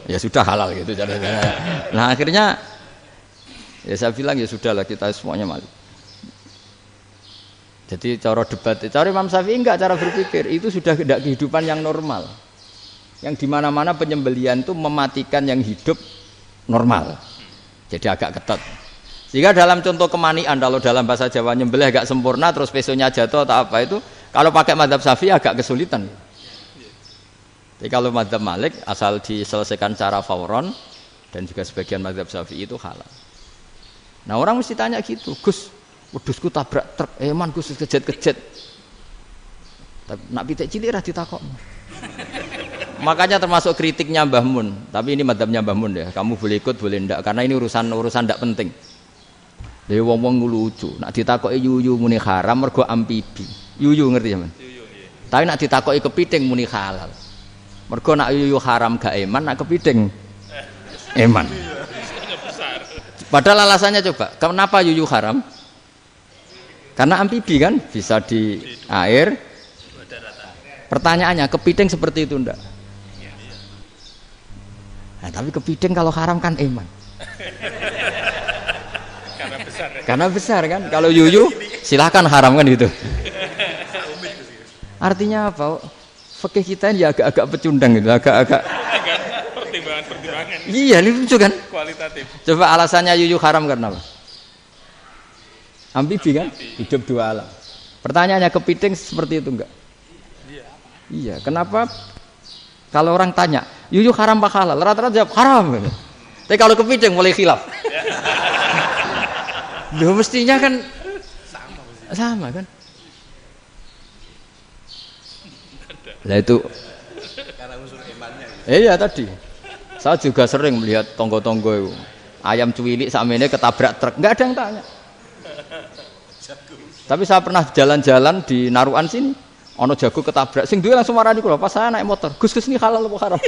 Ya sudah halal gitu caranya. Nah akhirnya ya saya bilang ya sudahlah kita semuanya Malik. Jadi cara debat, cara Imam Syafi'i enggak, cara berpikir itu sudah tidak kehidupan yang normal. Yang dimana-mana penyembelihan itu mematikan yang hidup normal. Jadi agak ketat. Sehingga dalam contoh kemanian, kalau dalam bahasa Jawa nyembelih agak sempurna terus pesonya jatuh atau apa itu, kalau pakai mazhab Syafi'i agak kesulitan. Jadi kalau mazhab Malik asal diselesaikan secara fauron dan juga sebagian mazhab Syafi'i itu halal. Nah orang mesti tanya gitu, Gus, wedhusku tabrak truk, man Gus kejet-kejet. Nak pitik cilik ra ditakokno. Makanya termasuk kritiknya Mbah Mun, tapi ini madzhabnya Mbah Mun ya. Kamu boleh ikut boleh ndak karena ini urusan ndak penting. Dewe wong-wong lucu, nak ditakoki yuyu muni haram mergo amfibi. Yuyu ngerti sampean? Yuyu nggih. Tapi nak ditakoki kepiting muni halal. Mergo nak yuyu haram gak eman, nak kepiting eman. Padahal alasannya coba, kenapa yuyu haram? Karena amfibi kan, bisa di air. Pertanyaannya, kepiting seperti itu enggak? Nah, tapi kepiting kalau haram kan eman. Karena besar kan, kalau yuyu silahkan haram kan gitu. Artinya apa? Fikih kita ini agak-agak pecundang gitu, agak-agak pertimbangan. Iya, ini lucu kan? Kualitatif. Coba alasannya yuyu haram karena apa? Amfibi kan? Hidup 2 alam. Pertanyaannya kepiting seperti itu enggak? Iya. Kenapa? Kalau orang tanya, yuyu haram apa halal? Rata-rata jawab haram. Tapi kalau kepiting mulai khilaf. Loh mestinya kan sama kan? Lah itu karena unsur imannya. Iya tadi. Saya juga sering melihat tonggo-tonggo itu. Ayam cuwilik sakmene ketabrak truk, enggak ada yang tanya. Tapi saya pernah jalan-jalan di Narukan sini. Ono jago ketabrak, sing duwe langsung marani kula pas saya naik motor. Gus ini halal apa haram?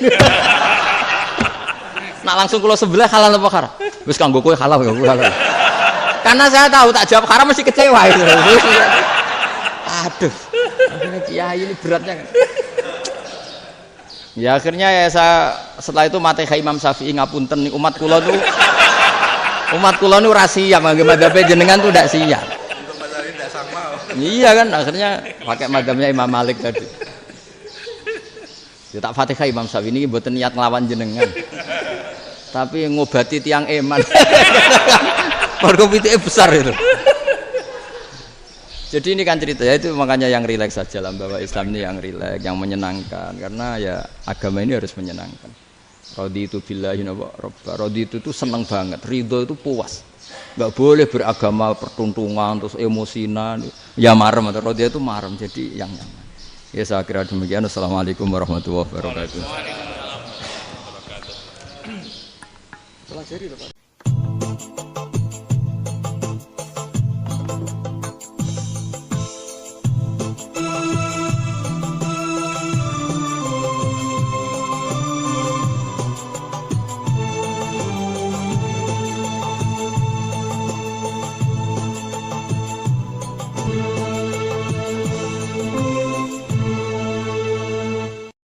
Nak langsung kula sebelah halal apa haram? Wis kanggo kowe halal kanggo halal. Karena saya tahu tak jawab haram mesti kecewa itu. Aduh. Akhirnya kiai ini beratnya kan. Ya akhirnya ya saya setelah itu Fatihah Imam Syafi'i ngapunten nih umat kula nu rahasia mangke madhabe jenengan tuh ndak siap. Iya kan akhirnya pakai madhabnya Imam Malik tadi. Ya tak Fatihah Imam Syafi'i ini mboten niat nglawan jenengan. Tapi ngobati tiang eman. Mergo pitike besar itu. Jadi ini kan cerita ya itu makanya yang rileks saja lah bahwa Islam ini yang rileks, yang menyenangkan karena ya agama ini harus menyenangkan. Raditu billahi robba. Raditu itu senang banget, ridho itu puas. Enggak boleh beragama pertuntungan terus emosinan. Ya marem atau raditu itu marem jadi yang nyaman. Ya saya kira demikian. Assalamualaikum warahmatullahi wabarakatuh. Waalaikumsalam warahmatullahi wabarakatuh.